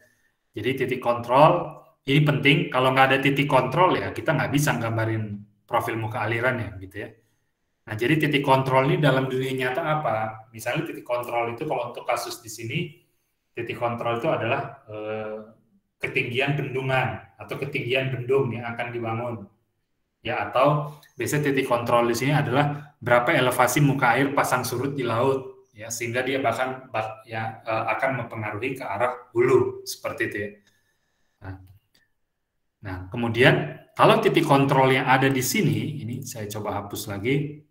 Jadi titik kontrol ini penting. Kalau nggak ada titik kontrol ya kita nggak bisa gambarin profil muka alirannya gitu ya. Nah, jadi titik kontrol ini dalam dunia nyata apa? Misalnya titik kontrol itu kalau untuk kasus di sini, titik kontrol itu adalah ketinggian bendungan atau ketinggian bendung yang akan dibangun. Ya, atau biasanya titik kontrol di sini adalah berapa elevasi muka air pasang surut di laut, ya, sehingga dia bahkan akan mempengaruhi ke arah hulu, seperti itu ya. Nah, kemudian kalau titik kontrol yang ada di sini, ini saya coba hapus lagi.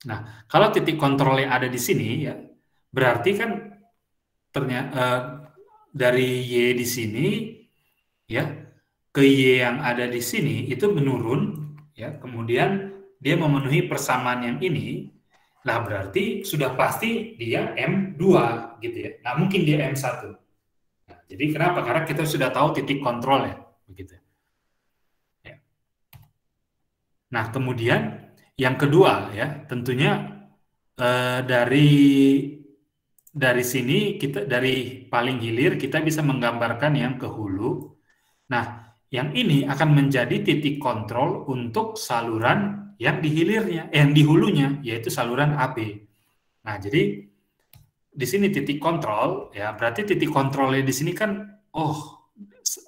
Nah, kalau titik kontrol yang ada di sini, ya, berarti kan ternyata dari Y di sini, ya, ke Y yang ada di sini itu menurun, ya, kemudian dia memenuhi persamaan yang ini, lah berarti sudah pasti dia M2 gitu ya. Nah, mungkin dia M1. Nah, jadi kenapa? Karena kita sudah tahu titik kontrol ya, begitu. Ya. Nah, kemudian yang kedua ya, tentunya dari sini kita dari paling hilir kita bisa menggambarkan yang ke hulu. Nah, yang ini akan menjadi titik kontrol untuk saluran yang di hilirnya, yang di hulunya, yaitu saluran AB. Nah, jadi di sini titik kontrol, ya berarti titik kontrolnya di sini kan, oh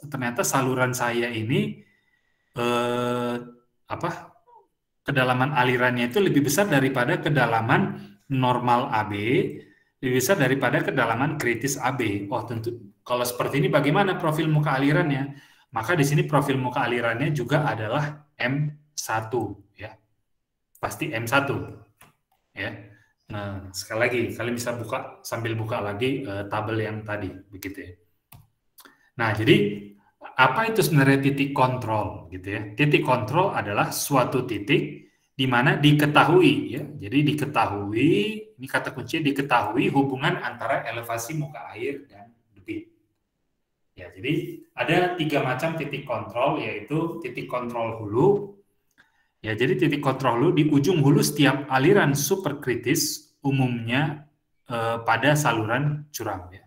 ternyata saluran saya ini kedalaman alirannya itu lebih besar daripada kedalaman normal AB, lebih besar daripada kedalaman kritis AB. Oh tentu, kalau seperti ini bagaimana profil muka alirannya? Maka di sini profil muka alirannya juga adalah M1 ya. Pasti M1 ya. Nah, sekali lagi kalian bisa buka sambil buka lagi tabel yang tadi begitu ya. Nah, jadi apa itu sebenarnya titik kontrol gitu ya? Titik kontrol adalah suatu titik di mana diketahui ya. Jadi diketahui, ini kata kunci, diketahui hubungan antara elevasi muka air dan debit. Ya, jadi ada 3 macam titik kontrol, yaitu titik kontrol hulu. Ya, jadi titik kontrol hulu di ujung hulu setiap aliran superkritis umumnya pada saluran curam ya.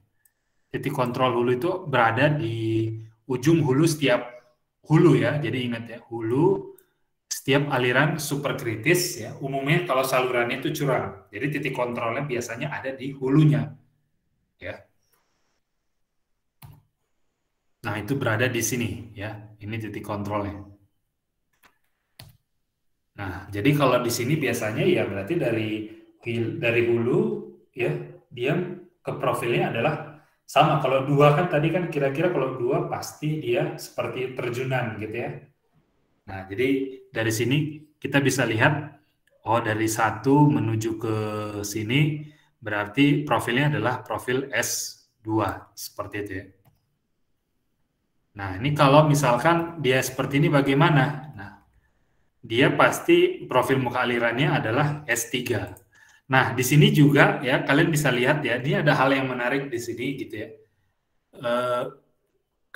Titik kontrol hulu itu berada di ujung hulu setiap hulu ya. Jadi ingat ya, hulu setiap aliran superkritis ya, umumnya kalau salurannya itu curam. Jadi titik kontrolnya biasanya ada di hulunya ya. Nah, itu berada di sini ya. Ini titik kontrolnya. Nah, jadi kalau di sini biasanya ya berarti dari hulu ya, dia ke profilnya adalah sama. Kalau 2 kan tadi kan kira-kira kalau 2 pasti dia seperti terjunan gitu ya. Nah, jadi dari sini kita bisa lihat, oh dari 1 menuju ke sini berarti profilnya adalah profil S2 seperti itu ya. Nah, ini kalau misalkan dia seperti ini bagaimana? Nah, dia pasti profil muka alirannya adalah S3. Nah, di sini juga ya kalian bisa lihat ya, ini ada hal yang menarik di sini gitu ya.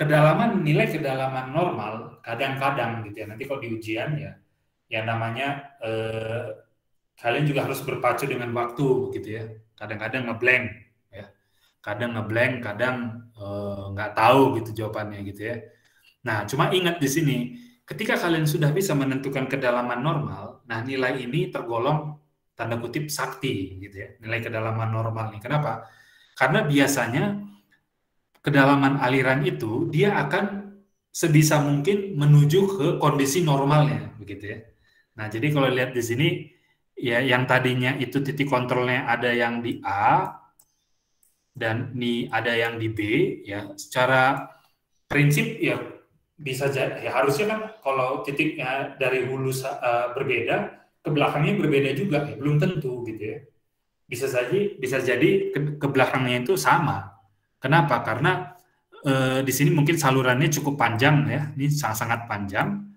Nilai kedalaman normal kadang-kadang gitu ya. Nanti kalau di ujian ya, yang namanya kalian juga harus berpacu dengan waktu gitu ya. Kadang-kadang ngeblank ya. Kadang ngeblank, kadang nggak tahu gitu jawabannya gitu ya. Nah, cuma ingat di sini, ketika kalian sudah bisa menentukan kedalaman normal, nah nilai ini tergolong tanda kutip sakti gitu ya, nilai kedalaman normal nih. Kenapa? Karena biasanya kedalaman aliran itu dia akan sebisa mungkin menuju ke kondisi normalnya begitu ya. Nah, jadi kalau lihat di sini ya yang tadinya itu titik kontrolnya ada yang di A dan ini ada yang di B ya, secara prinsip ya bisa jadi ya harusnya kan kalau titiknya dari hulu berbeda ke belakangnya berbeda juga ya, belum tentu gitu ya. Bisa jadi ke belakangnya itu sama. Kenapa? Karena di sini mungkin salurannya cukup panjang ya, ini sangat-sangat panjang,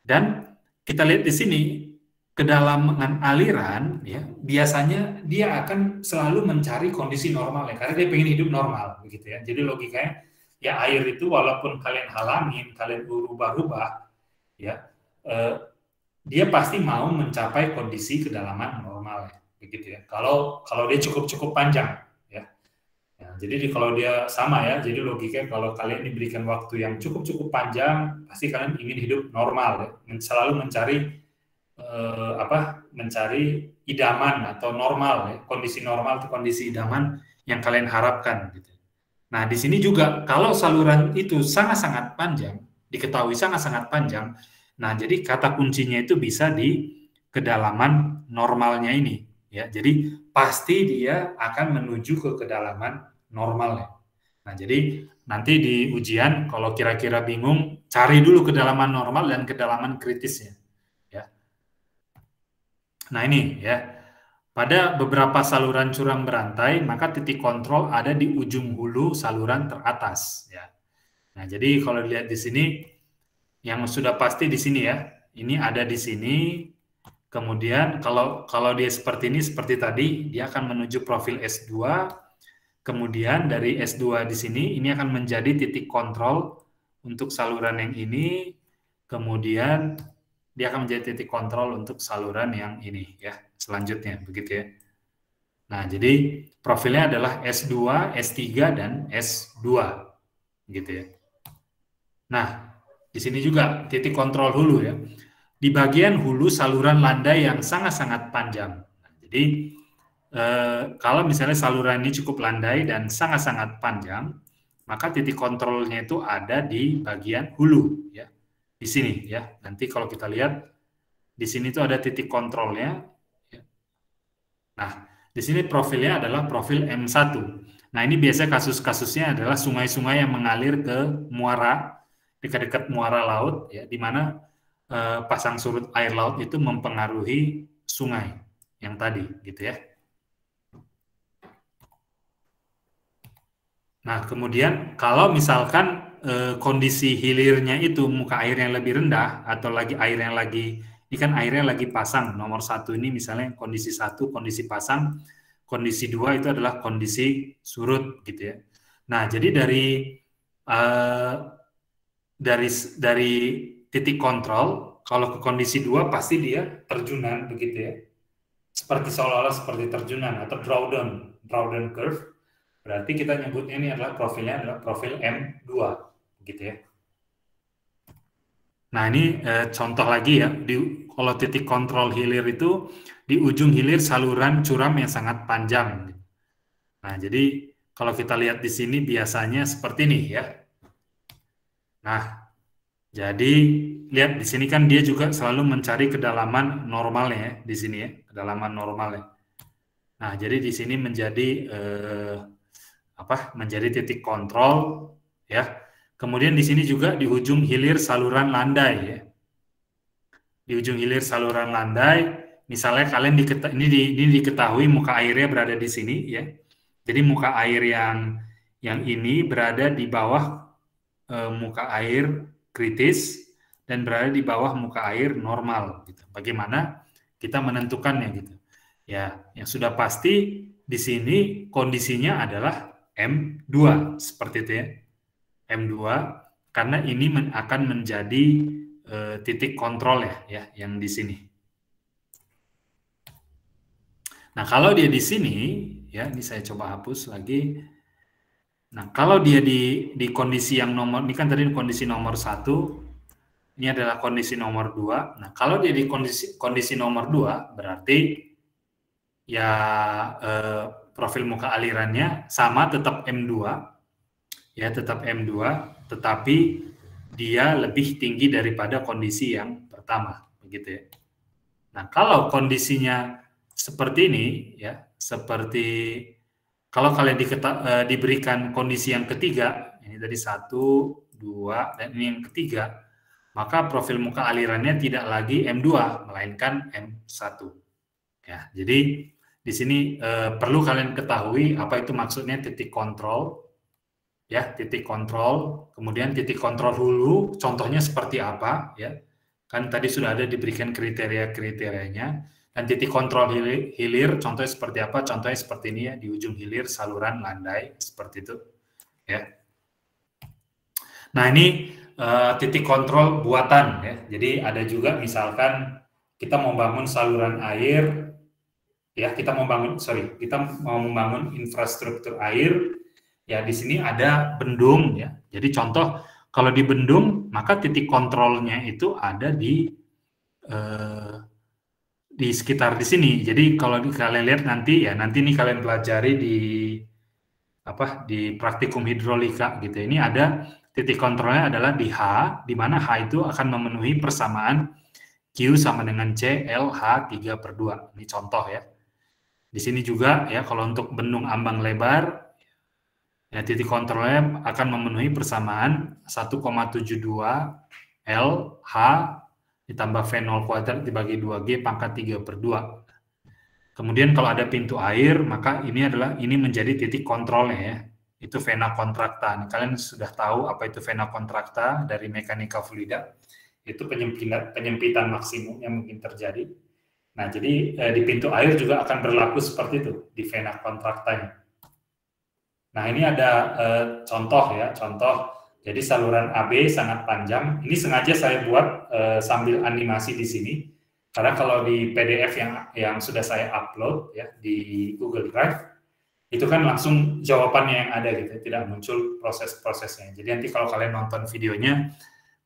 dan kita lihat di sini kedalaman aliran ya biasanya dia akan selalu mencari kondisi normal ya, karena dia pengen hidup normal begitu ya. Jadi logikanya ya air itu walaupun kalian halangin, kalian rubah-rubah ya, dia pasti mau mencapai kondisi kedalaman normal ya, begitu ya. Kalau dia cukup panjang ya. Ya, jadi kalau dia sama ya, jadi logikanya kalau kalian diberikan waktu yang cukup panjang, pasti kalian ingin hidup normal ya, selalu mencari idaman atau normal ya, kondisi normal atau kondisi idaman yang kalian harapkan gitu. Nah, di sini juga kalau saluran itu sangat-sangat panjang, diketahui sangat-sangat panjang, nah jadi kata kuncinya itu bisa di kedalaman normalnya ini ya. Jadi pasti dia akan menuju ke kedalaman normalnya. Nah, jadi nanti di ujian kalau kira-kira bingung, cari dulu kedalaman normal dan kedalaman kritisnya ya. Nah, ini ya. Pada beberapa saluran curam berantai, maka titik kontrol ada di ujung hulu saluran teratas. Ya. Nah, jadi kalau dilihat di sini, yang sudah pasti di sini ya, ini ada di sini. Kemudian kalau dia seperti ini, seperti tadi, dia akan menuju profil S2. Kemudian dari S2 di sini, ini akan menjadi titik kontrol untuk saluran yang ini. Kemudian dia akan menjadi titik kontrol untuk saluran yang ini ya, selanjutnya begitu ya. Nah, jadi profilnya adalah S2, S3, dan S2 gitu ya. Nah, di sini juga titik kontrol hulu ya. Di bagian hulu saluran landai yang sangat-sangat panjang. Nah, jadi kalau misalnya saluran ini cukup landai dan sangat-sangat panjang, maka titik kontrolnya itu ada di bagian hulu ya. Di sini ya. Nanti kalau kita lihat di sini tuh ada titik kontrolnya. Nah, di sini profilnya adalah profil M1. Nah, ini biasa kasus-kasusnya adalah sungai-sungai yang mengalir ke muara, dekat-dekat muara laut, ya, di mana pasang surut air laut itu mempengaruhi sungai yang tadi, gitu ya. Nah, kemudian kalau misalkan kondisi hilirnya itu muka air yang lebih rendah atau lagi air yang lagi Ini kan airnya lagi pasang, nomor 1 ini misalnya kondisi 1, kondisi pasang, kondisi 2 itu adalah kondisi surut gitu ya. Nah, jadi dari titik kontrol, kalau ke kondisi 2 pasti dia terjunan begitu ya. Seperti seolah-olah seperti terjunan atau drawdown curve. Berarti kita nyebutnya ini adalah profilnya adalah profil M2 gitu ya. Nah, ini contoh lagi ya, kalau titik kontrol hilir itu di ujung hilir saluran curam yang sangat panjang. Nah, jadi kalau kita lihat di sini biasanya seperti ini ya. Nah, jadi lihat di sini kan dia juga selalu mencari kedalaman normalnya ya, di sini ya, kedalaman normalnya. Nah, jadi di sini menjadi menjadi titik kontrol ya. Kemudian di sini juga di ujung hilir saluran landai ya. Di ujung hilir saluran landai, misalnya kalian ini diketahui muka airnya berada di sini ya. Jadi muka air yang ini berada di bawah muka air kritis dan berada di bawah muka air normal gitu. Bagaimana kita menentukannya gitu. Ya, yang sudah pasti di sini kondisinya adalah M2 seperti itu ya. M2 karena ini akan menjadi titik kontrol ya yang di sini. Nah, kalau dia di sini ya, ini saya coba hapus lagi. Nah, kalau dia di kondisi yang ini kan tadi kondisi nomor 1, ini adalah kondisi nomor 2. Nah, kalau dia di kondisi nomor 2 berarti ya profil muka alirannya sama, tetap M2 ya, tetap M2, tetapi dia lebih tinggi daripada kondisi yang pertama begitu ya. Nah, kalau kondisinya seperti ini ya, seperti kalau kalian diberikan kondisi yang ketiga, ini tadi 1, 2, dan ini yang ketiga, maka profil muka alirannya tidak lagi M2 melainkan M1 ya. Jadi di sini perlu kalian ketahui apa itu maksudnya titik kontrol ya, titik kontrol. Kemudian titik kontrol hulu contohnya seperti apa ya, kan tadi sudah ada diberikan kriteria-kriterianya. Dan titik kontrol hilir contohnya seperti apa, contohnya seperti ini ya, di ujung hilir saluran landai seperti itu ya. Nah, ini titik kontrol buatan ya. Jadi ada juga misalkan kita mau bangun saluran air ya, kita mau membangun infrastruktur air ya. Di sini ada bendung ya. Jadi contoh kalau di bendung maka titik kontrolnya itu ada di sekitar di sini. Jadi kalau kalian lihat nanti ini kalian pelajari di praktikum hidrolika gitu. Ini ada titik kontrolnya adalah di H, di mana H itu akan memenuhi persamaan Q sama dengan C L H 3/2. Ini contoh ya. Di sini juga ya, kalau untuk bendung ambang lebar ya, titik kontrolnya akan memenuhi persamaan 1,72 L H ditambah V0 kuadrat dibagi 2G pangkat 3/2. Kemudian kalau ada pintu air, maka ini menjadi titik kontrolnya ya. Itu vena contracta. Kalian sudah tahu apa itu vena contracta dari mekanika fluida. Itu penyempitan maksimum yang mungkin terjadi. Nah, jadi di pintu air juga akan berlaku seperti itu di vena contractanya. Nah, ini ada contoh ya, contoh. Jadi saluran AB sangat panjang. Ini sengaja saya buat sambil animasi di sini, karena kalau di PDF yang sudah saya upload ya di Google Drive, itu kan langsung jawabannya yang ada gitu, tidak muncul proses-prosesnya. Jadi nanti kalau kalian nonton videonya,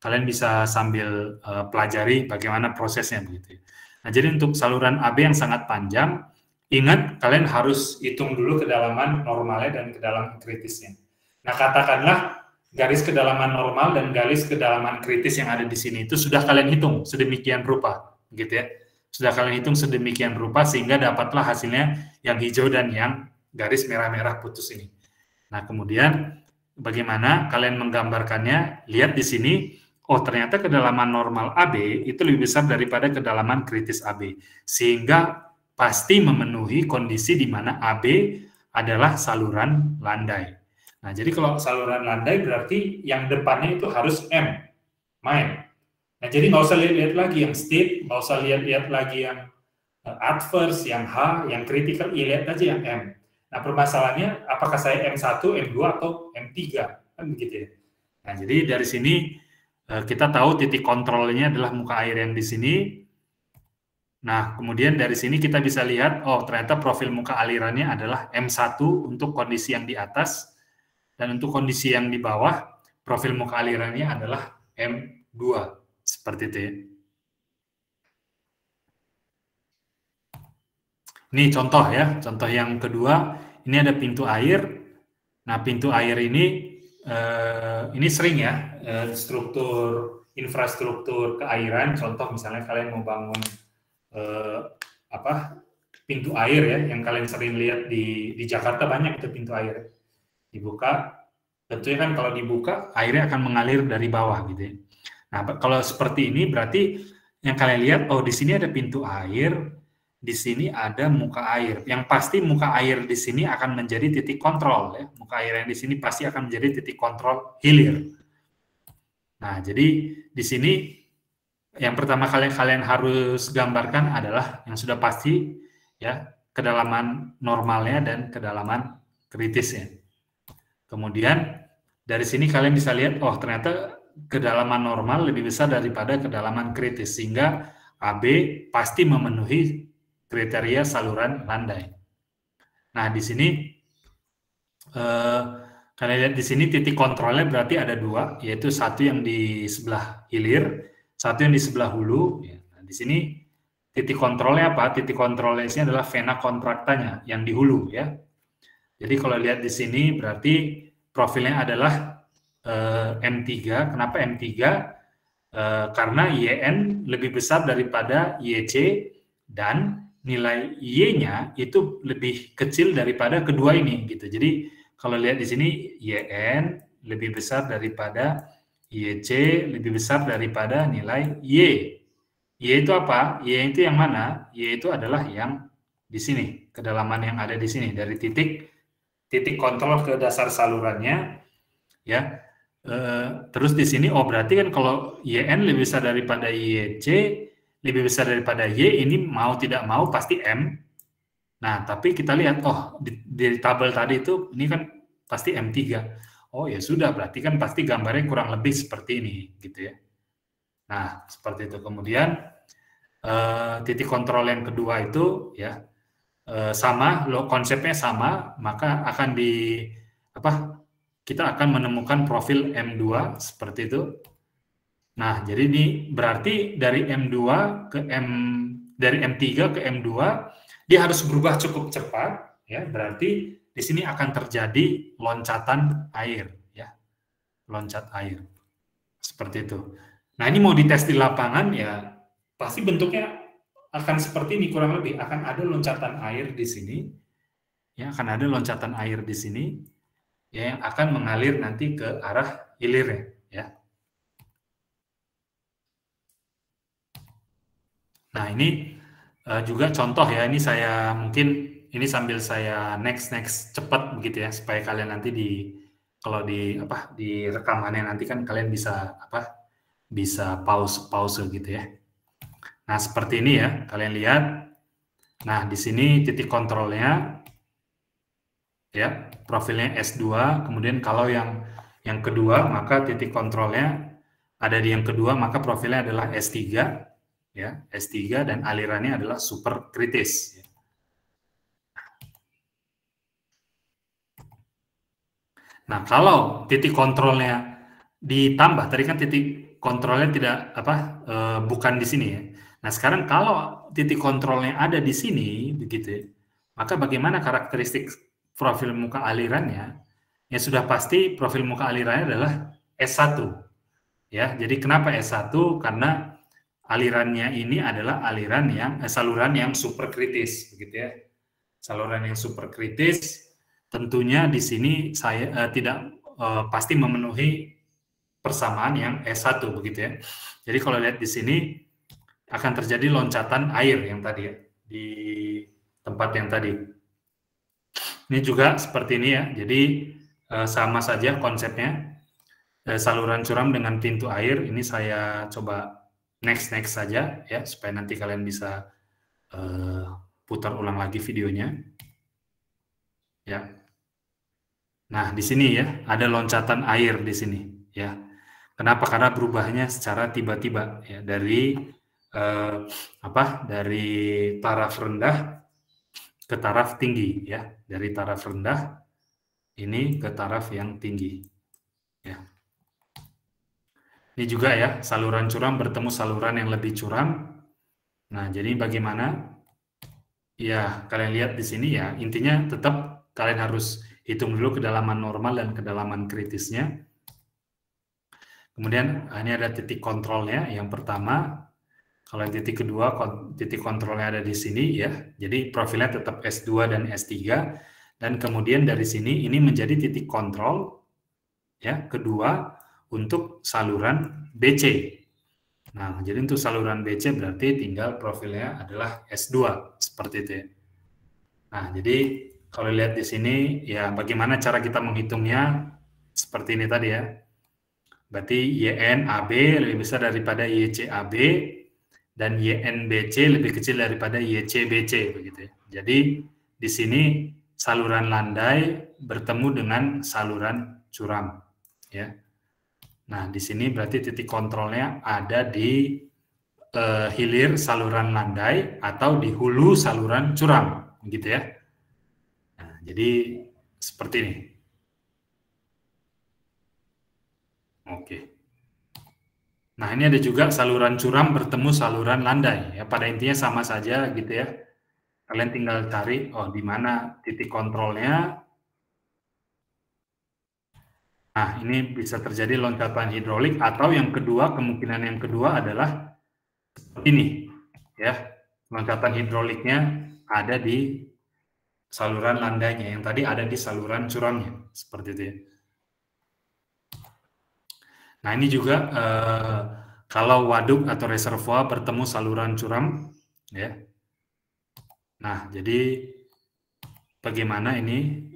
kalian bisa sambil pelajari bagaimana prosesnya begitu. Nah, jadi untuk saluran AB yang sangat panjang, ingat kalian harus hitung dulu kedalaman normalnya dan kedalaman kritisnya. Nah, katakanlah garis kedalaman normal dan garis kedalaman kritis yang ada di sini itu sudah kalian hitung sedemikian rupa, gitu ya. Sudah kalian hitung sedemikian rupa sehingga dapatlah hasilnya yang hijau dan yang garis merah-merah putus ini. Nah, kemudian bagaimana kalian menggambarkannya? Lihat di sini, oh ternyata kedalaman normal AB itu lebih besar daripada kedalaman kritis AB, sehingga pasti memenuhi kondisi di mana AB adalah saluran landai. Nah, jadi kalau saluran landai berarti yang depannya itu harus M, main. Nah, jadi nggak usah lihat-lihat lagi yang state, nggak usah lihat-lihat lagi yang adverse, yang H, yang critical, lihat aja yang M. Nah, permasalahannya apakah saya M1, M2, atau M3? Kan begitu ya. Nah, jadi dari sini kita tahu titik kontrolnya adalah muka air yang di sini. Nah, kemudian dari sini kita bisa lihat, oh ternyata profil muka alirannya adalah M1 untuk kondisi yang di atas, dan untuk kondisi yang di bawah, profil muka alirannya adalah M2. Seperti itu ya. Ini contoh ya, contoh yang kedua, ini ada pintu air. Nah, pintu air ini sering ya, struktur infrastruktur keairan. Contoh misalnya kalian mau bangun pintu air ya, yang kalian sering lihat di Jakarta banyak itu pintu air dibuka. Tentunya kan kalau dibuka airnya akan mengalir dari bawah gitu ya. Nah, kalau seperti ini berarti yang kalian lihat, oh di sini ada pintu air, di sini ada muka air. Yang pasti muka air di sini akan menjadi titik kontrol ya. Muka air yang di sini pasti akan menjadi titik kontrol hilir. Nah, jadi di sini yang pertama kalian harus gambarkan adalah yang sudah pasti ya, kedalaman normalnya dan kedalaman kritisnya. Kemudian dari sini kalian bisa lihat, oh ternyata kedalaman normal lebih besar daripada kedalaman kritis, sehingga AB pasti memenuhi kriteria saluran landai. Nah, di sini kalian lihat di sini titik kontrolnya berarti ada dua, yaitu satu yang di sebelah hilir, satu yang di sebelah hulu. Nah, di sini titik kontrolnya apa? Titik kontrolnya ini adalah vena kontraktanya yang di hulu ya. Jadi kalau lihat di sini berarti profilnya adalah M3. Kenapa M3? Karena YN lebih besar daripada YC dan nilai Y-nya itu lebih kecil daripada kedua ini gitu. Jadi kalau lihat di sini YN lebih besar daripada YC, lebih besar daripada nilai Y. Y itu apa? Y itu yang mana? Y itu adalah yang di sini, kedalaman yang ada di sini dari titik kontrol ke dasar salurannya ya. Terus di sini oh berarti kan kalau YN lebih besar daripada YC, lebih besar daripada Y, ini mau tidak mau pasti M. Nah, tapi kita lihat oh di tabel tadi itu ini kan pasti M3. Oh ya sudah, berarti kan pasti gambarnya kurang lebih seperti ini gitu ya. Nah, seperti itu. Kemudian titik kontrol yang kedua itu ya sama, konsepnya sama, maka akan kita akan menemukan profil M2 seperti itu. Nah, jadi ini berarti dari dari M3 ke M2 dia harus berubah cukup cepat ya, berarti di sini akan terjadi loncatan air ya. Loncat air. Seperti itu. Nah, ini mau dites di lapangan ya pasti bentuknya akan seperti ini kurang lebih, akan ada loncatan air di sini. Ya, akan ada loncatan air di sini ya, yang akan mengalir nanti ke arah hilirnya ya. Nah, ini juga contoh ya, ini saya mungkin ini sambil saya next cepat begitu ya, supaya kalian nanti kalau di rekamannya nanti kan kalian bisa pause gitu ya. Nah, seperti ini ya, kalian lihat. Nah, di sini titik kontrolnya ya, profilnya S2, kemudian kalau yang kedua maka titik kontrolnya ada di yang kedua, maka profilnya adalah S3 ya, S3 dan alirannya adalah super kritis. Nah, kalau titik kontrolnya ditambah, tadi kan titik kontrolnya tidak bukan di sini ya. Nah, sekarang kalau titik kontrolnya ada di sini begitu, maka bagaimana karakteristik profil muka alirannya? Ya sudah pasti profil muka alirannya adalah S1. Ya, jadi kenapa S1? Karena alirannya ini adalah saluran yang super kritis begitu ya. Saluran yang super kritis tentunya di sini saya tidak pasti memenuhi persamaan yang S1 begitu ya. Jadi kalau lihat di sini akan terjadi loncatan air yang tadi ya, di tempat yang tadi. Ini juga seperti ini ya. Jadi sama saja konsepnya. Saluran curam dengan pintu air ini saya coba next saja ya, supaya nanti kalian bisa putar ulang lagi videonya. Ya. Nah, di sini ya ada loncatan air di sini ya. Kenapa? Karena berubahnya secara tiba-tiba ya, dari dari taraf rendah ke taraf tinggi ya, dari taraf rendah ini ke taraf yang tinggi ya. Ini juga ya, saluran curam bertemu saluran yang lebih curam. Nah, jadi bagaimana? Ya, kalian lihat di sini ya, intinya tetap kalian harus hitung dulu kedalaman normal dan kedalaman kritisnya. Kemudian ini ada titik kontrolnya. Yang pertama, kalau yang titik kedua, titik kontrolnya ada di sini ya. Jadi profilnya tetap S2 dan S3. Dan kemudian dari sini ini menjadi titik kontrol ya, kedua untuk saluran BC. Nah, jadi untuk saluran BC berarti tinggal profilnya adalah S2 seperti itu ya. Nah, jadi kalau lihat di sini ya, bagaimana cara kita menghitungnya seperti ini tadi ya. Berarti YN-AB lebih besar daripada YC-AB dan YN-BC lebih kecil daripada YC-BC begitu ya. Jadi di sini saluran landai bertemu dengan saluran curam ya. Nah, di sini berarti titik kontrolnya ada di hilir saluran landai atau di hulu saluran curam gitu ya. Nah, jadi seperti ini. Oke. Nah, ini ada juga saluran curam bertemu saluran landai ya. Pada intinya sama saja gitu ya. Kalian tinggal cari di mana titik kontrolnya. Nah, ini bisa terjadi loncatan hidrolik, atau yang kedua, kemungkinan yang kedua adalah ini ya. Loncatan hidroliknya ada di saluran landainya, yang tadi ada di saluran curamnya seperti itu ya. Nah, ini juga kalau waduk atau reservoir bertemu saluran curam ya. Nah, jadi bagaimana ini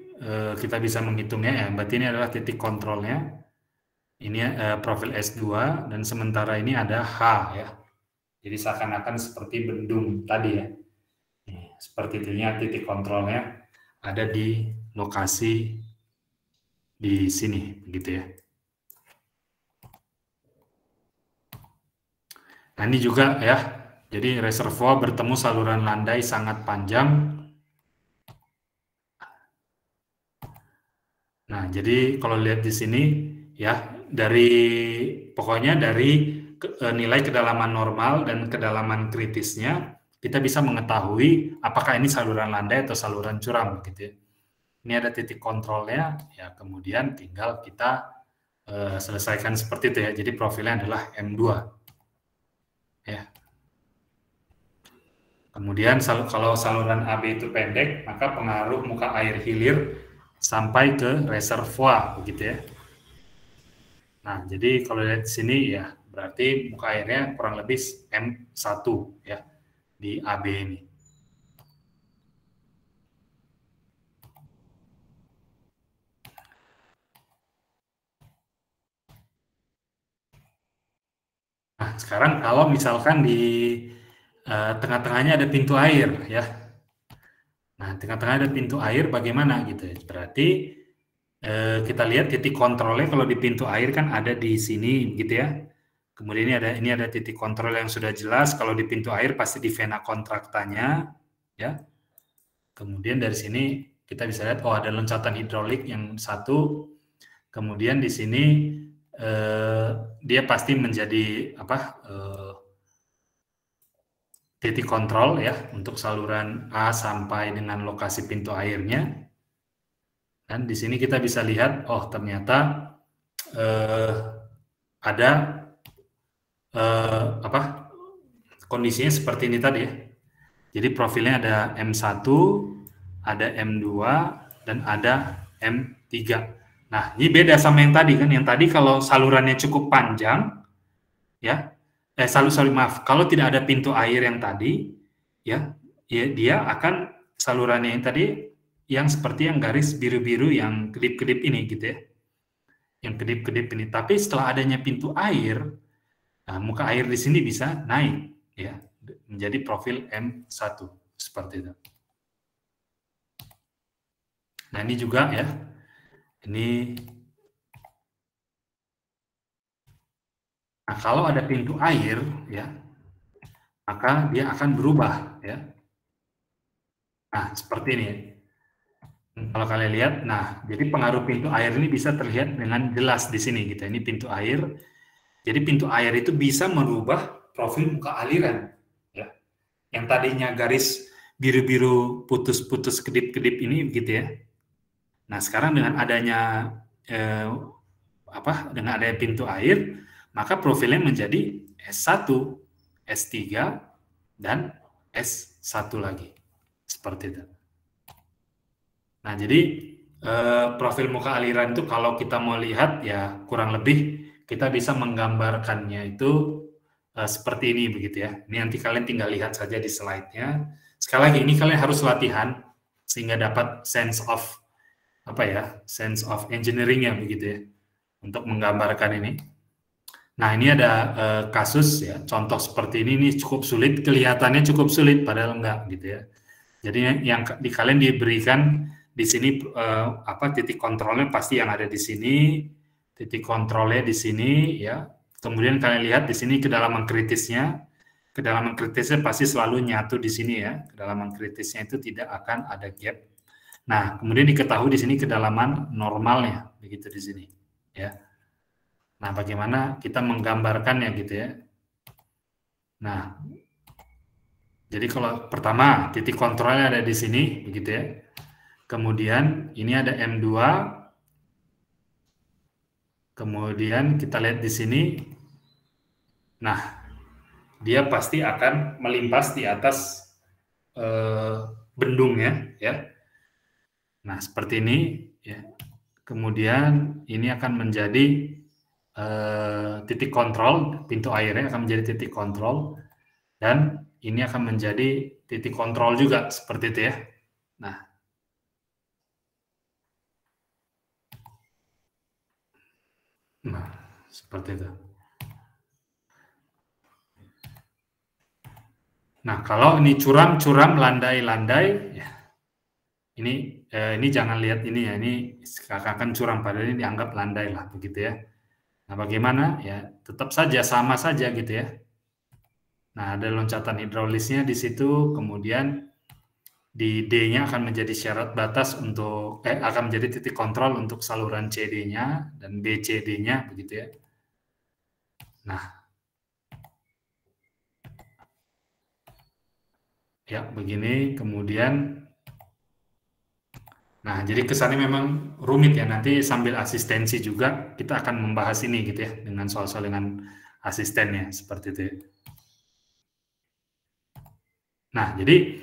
kita bisa menghitungnya ya. Berarti ini adalah titik kontrolnya. Ini profil S2 dan sementara ini ada H ya. Jadi seakan-akan seperti bendung tadi ya. Seperti itunya titik kontrolnya ada di lokasi di sini begitu ya. Nah, ini juga ya. Jadi reservoir bertemu saluran landai sangat panjang. Nah, jadi kalau lihat di sini ya, pokoknya dari nilai kedalaman normal dan kedalaman kritisnya, kita bisa mengetahui apakah ini saluran landai atau saluran curam gitu ya. Ini ada titik kontrolnya ya, kemudian tinggal kita selesaikan seperti itu ya. Jadi profilnya adalah M2 ya. Kemudian kalau saluran AB itu pendek, maka pengaruh muka air hilir sampai ke reservoir begitu ya. Nah, jadi kalau lihat di sini ya, berarti muka airnya kurang lebih M1 ya di AB ini. Nah, sekarang kalau misalkan di tengah-tengahnya ada pintu air ya. Nah, tengah-tengah ada pintu air bagaimana gitu ya. Berarti kita lihat titik kontrolnya kalau di pintu air kan ada di sini gitu ya. Kemudian ini ada titik kontrol yang sudah jelas. Kalau di pintu air pasti di vena contractanya ya. Kemudian dari sini kita bisa lihat ada loncatan hidrolik yang satu. Kemudian di sini dia pasti menjadi titik kontrol ya untuk saluran A sampai dengan lokasi pintu airnya. Dan di sini kita bisa lihat, ternyata ada kondisinya seperti ini tadi ya. Jadi profilnya ada M1, ada M2, dan ada M3. Nah, ini beda sama yang tadi kan. Yang tadi kalau salurannya cukup panjang, ya, maaf, kalau tidak ada pintu air yang tadi, ya dia akan salurannya yang tadi yang seperti yang garis biru-biru yang kedip-kedip ini gitu ya. Yang kedip-kedip ini. Tapi setelah adanya pintu air, Nah, muka air di sini bisa naik ya menjadi profil M1 seperti itu. Nah, ini juga ya. Ini Nah, kalau ada pintu air ya, maka dia akan berubah ya. Nah, seperti ini. Kalau kalian lihat, nah, jadi pengaruh pintu air ini bisa terlihat dengan jelas di sini gitu. Ini pintu air. Jadi pintu air itu bisa merubah profil muka aliran ya. Yang tadinya garis biru-biru putus-putus kedip-kedip ini gitu ya. Nah, sekarang dengan adanya dengan adanya pintu air, maka profilnya menjadi S1, S3 dan S1 lagi. Seperti itu. Nah, jadi profil muka aliran itu kalau kita mau lihat ya kurang lebih kita bisa menggambarkannya itu seperti ini begitu ya. Ini nanti kalian tinggal lihat saja di slide-nya. Sekali lagi ini kalian harus latihan sehingga dapat sense of engineering-nya begitu ya untuk menggambarkan ini. Nah, ini ada kasus ya, contoh seperti ini cukup sulit, kelihatannya cukup sulit padahal enggak gitu ya. Jadi yang kalian diberikan di sini titik kontrolnya pasti yang ada di sini, titik kontrolnya di sini ya. Kemudian kalian lihat di sini kedalaman kritisnya. Kedalaman kritisnya pasti selalu nyatu di sini ya. Kedalaman kritisnya itu tidak akan ada gap. Nah, kemudian diketahui di sini kedalaman normalnya begitu di sini ya. Nah, bagaimana kita menggambarkannya gitu ya. Nah, jadi kalau pertama titik kontrolnya ada di sini begitu ya. Kemudian ini ada M2. Kemudian kita lihat di sini. Nah, dia pasti akan melimpas di atas bendungnya ya. Nah, seperti ini ya. Kemudian ini akan menjadi titik kontrol, pintu airnya akan menjadi titik kontrol dan ini akan menjadi titik kontrol juga seperti itu ya. Nah, seperti itu. Nah, kalau ini curam-curam, landai-landai, ya, ini jangan lihat ini ya, ini seakan-akan curam, padahal ini dianggap landai lah, begitu ya. Nah, bagaimana? Ya, tetap saja, sama saja gitu ya. Nah, ada loncatan hidrolisnya di situ, kemudian di D-nya akan menjadi syarat batas untuk, akan menjadi titik kontrol untuk saluran CD-nya, dan BCD-nya, begitu ya. Nah, ya, begini, kemudian nah, jadi kesannya memang rumit ya. Nanti sambil asistensi juga kita akan membahas ini gitu ya dengan soal-soal dengan asistennya seperti itu. Nah, jadi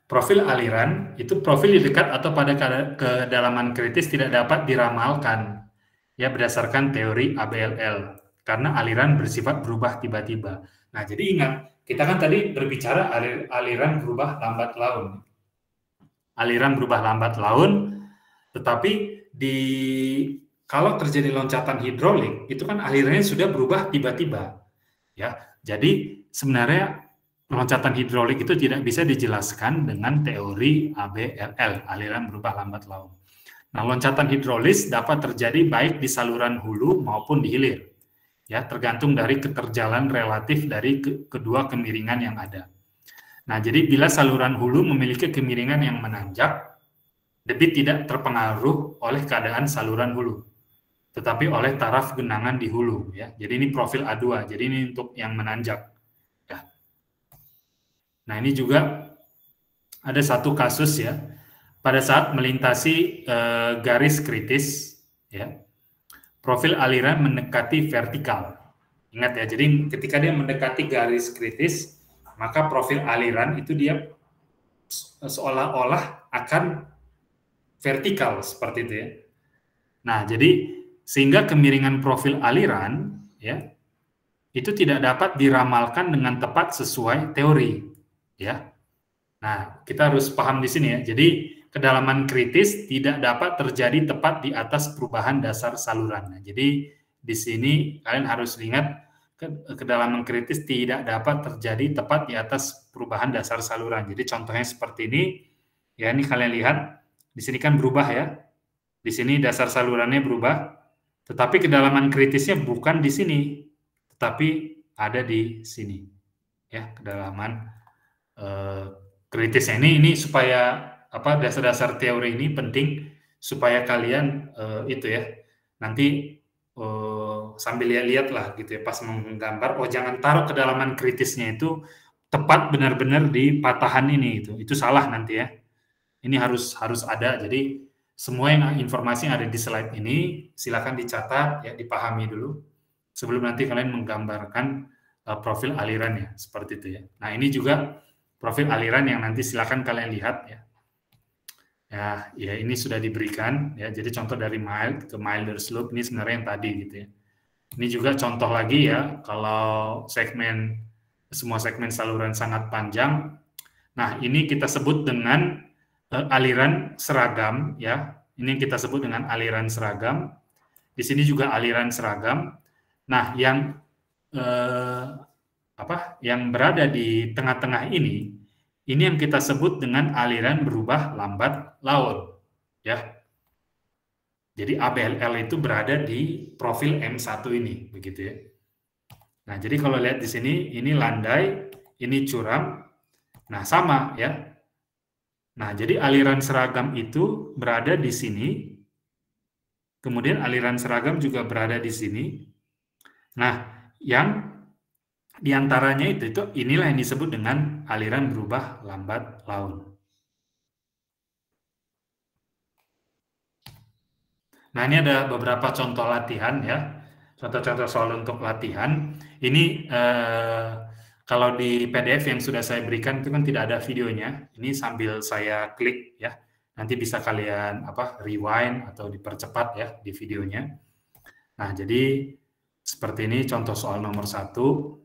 profil aliran itu profil di dekat atau pada kedalaman kritis tidak dapat diramalkan ya berdasarkan teori ABLL karena aliran bersifat berubah tiba-tiba. Nah, jadi ingat, kita kan tadi berbicara aliran berubah lambat laun. Aliran berubah lambat laun, tetapi kalau terjadi loncatan hidrolik itu kan alirannya sudah berubah tiba-tiba ya. Jadi sebenarnya loncatan hidrolik itu tidak bisa dijelaskan dengan teori ABLL, aliran berubah lambat laun. Nah, loncatan hidrolis dapat terjadi baik di saluran hulu maupun di hilir ya, tergantung dari keterjalan relatif dari kedua kemiringan yang ada. Nah, jadi bila saluran hulu memiliki kemiringan yang menanjak, debit tidak terpengaruh oleh keadaan saluran hulu, tetapi oleh taraf genangan di hulu. Ya. Jadi ini profil A2, jadi ini untuk yang menanjak. Ya. Nah, ini juga ada satu kasus ya, pada saat melintasi garis kritis, ya, profil aliran mendekati vertikal. Ingat ya, jadi ketika dia mendekati garis kritis, maka profil aliran itu dia seolah-olah akan vertikal seperti itu ya. Nah, jadi sehingga kemiringan profil aliran ya itu tidak dapat diramalkan dengan tepat sesuai teori ya. Nah, kita harus paham di sini ya. Jadi kedalaman kritis tidak dapat terjadi tepat di atas perubahan dasar saluran. Nah, jadi di sini kalian harus ingat kedalaman kritis tidak dapat terjadi tepat di atas perubahan dasar saluran. Jadi contohnya seperti ini, ya ini kalian lihat, di sini kan berubah ya, di sini dasar salurannya berubah, tetapi kedalaman kritisnya bukan di sini, tetapi ada di sini, ya kedalaman kritisnya. Ini supaya apa dasar-dasar teori ini penting supaya kalian itu ya nanti sambil lihat-lihat lah gitu ya pas menggambar, jangan taruh kedalaman kritisnya itu tepat benar-benar di patahan ini, itu salah nanti ya. Ini harus ada. Jadi semua informasi yang ada di slide ini silakan dicatat ya, dipahami dulu sebelum nanti kalian menggambarkan profil alirannya seperti itu ya. Nah ini juga profil aliran yang nanti silakan kalian lihat ya. Ya ini sudah diberikan ya. Jadi contoh dari mild ke milder slope ini sebenarnya yang tadi gitu ya. Ini juga contoh lagi ya, kalau semua segmen saluran sangat panjang. Nah, ini kita sebut dengan aliran seragam ya. Ini kita sebut dengan aliran seragam. Di sini juga aliran seragam. Nah, yang berada di tengah-tengah ini yang kita sebut dengan aliran berubah lambat laut, ya. Jadi ABLL itu berada di profil M1 ini, begitu ya. Nah, jadi kalau lihat di sini, ini landai, ini curam. Nah, sama ya. Nah, jadi aliran seragam itu berada di sini. Kemudian aliran seragam juga berada di sini. Nah, yang di antaranya itu inilah yang disebut dengan aliran berubah lambat laut. Nah, ini ada beberapa contoh latihan ya. Contoh-contoh soal untuk latihan. Ini kalau di PDF yang sudah saya berikan itu kan tidak ada videonya. Ini sambil saya klik ya. Nanti bisa kalian rewind atau dipercepat ya di videonya. Nah, jadi seperti ini contoh soal nomor 1.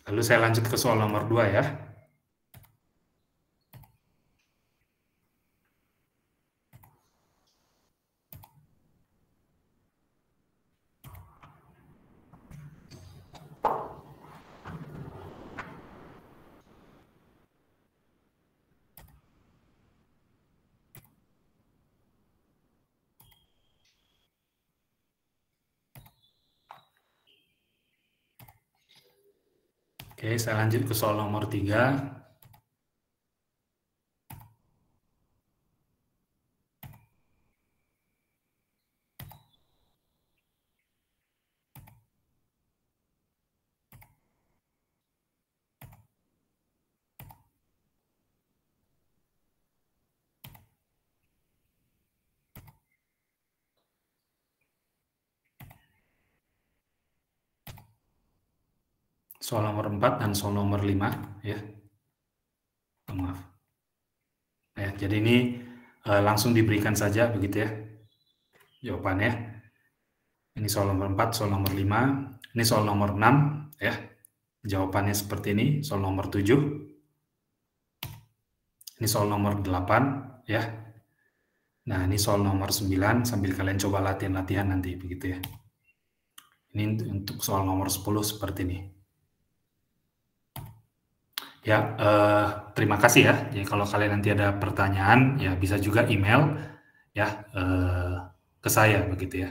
Lalu saya lanjut ke soal nomor 2 ya. Oke, saya lanjut ke soal nomor 3. Soal nomor 4 dan soal nomor 5 ya. Maaf. Ya, jadi ini langsung diberikan saja begitu ya jawabannya. Ini soal nomor 4, soal nomor 5, ini soal nomor 6 ya. Jawabannya seperti ini, soal nomor 7. Ini soal nomor 8 ya. Nah, ini soal nomor 9 sambil kalian coba latihan-latihan nanti begitu ya. Ini untuk soal nomor 10 seperti ini. Ya, terima kasih ya. Jadi kalau kalian nanti ada pertanyaan, ya bisa juga email ya ke saya begitu ya.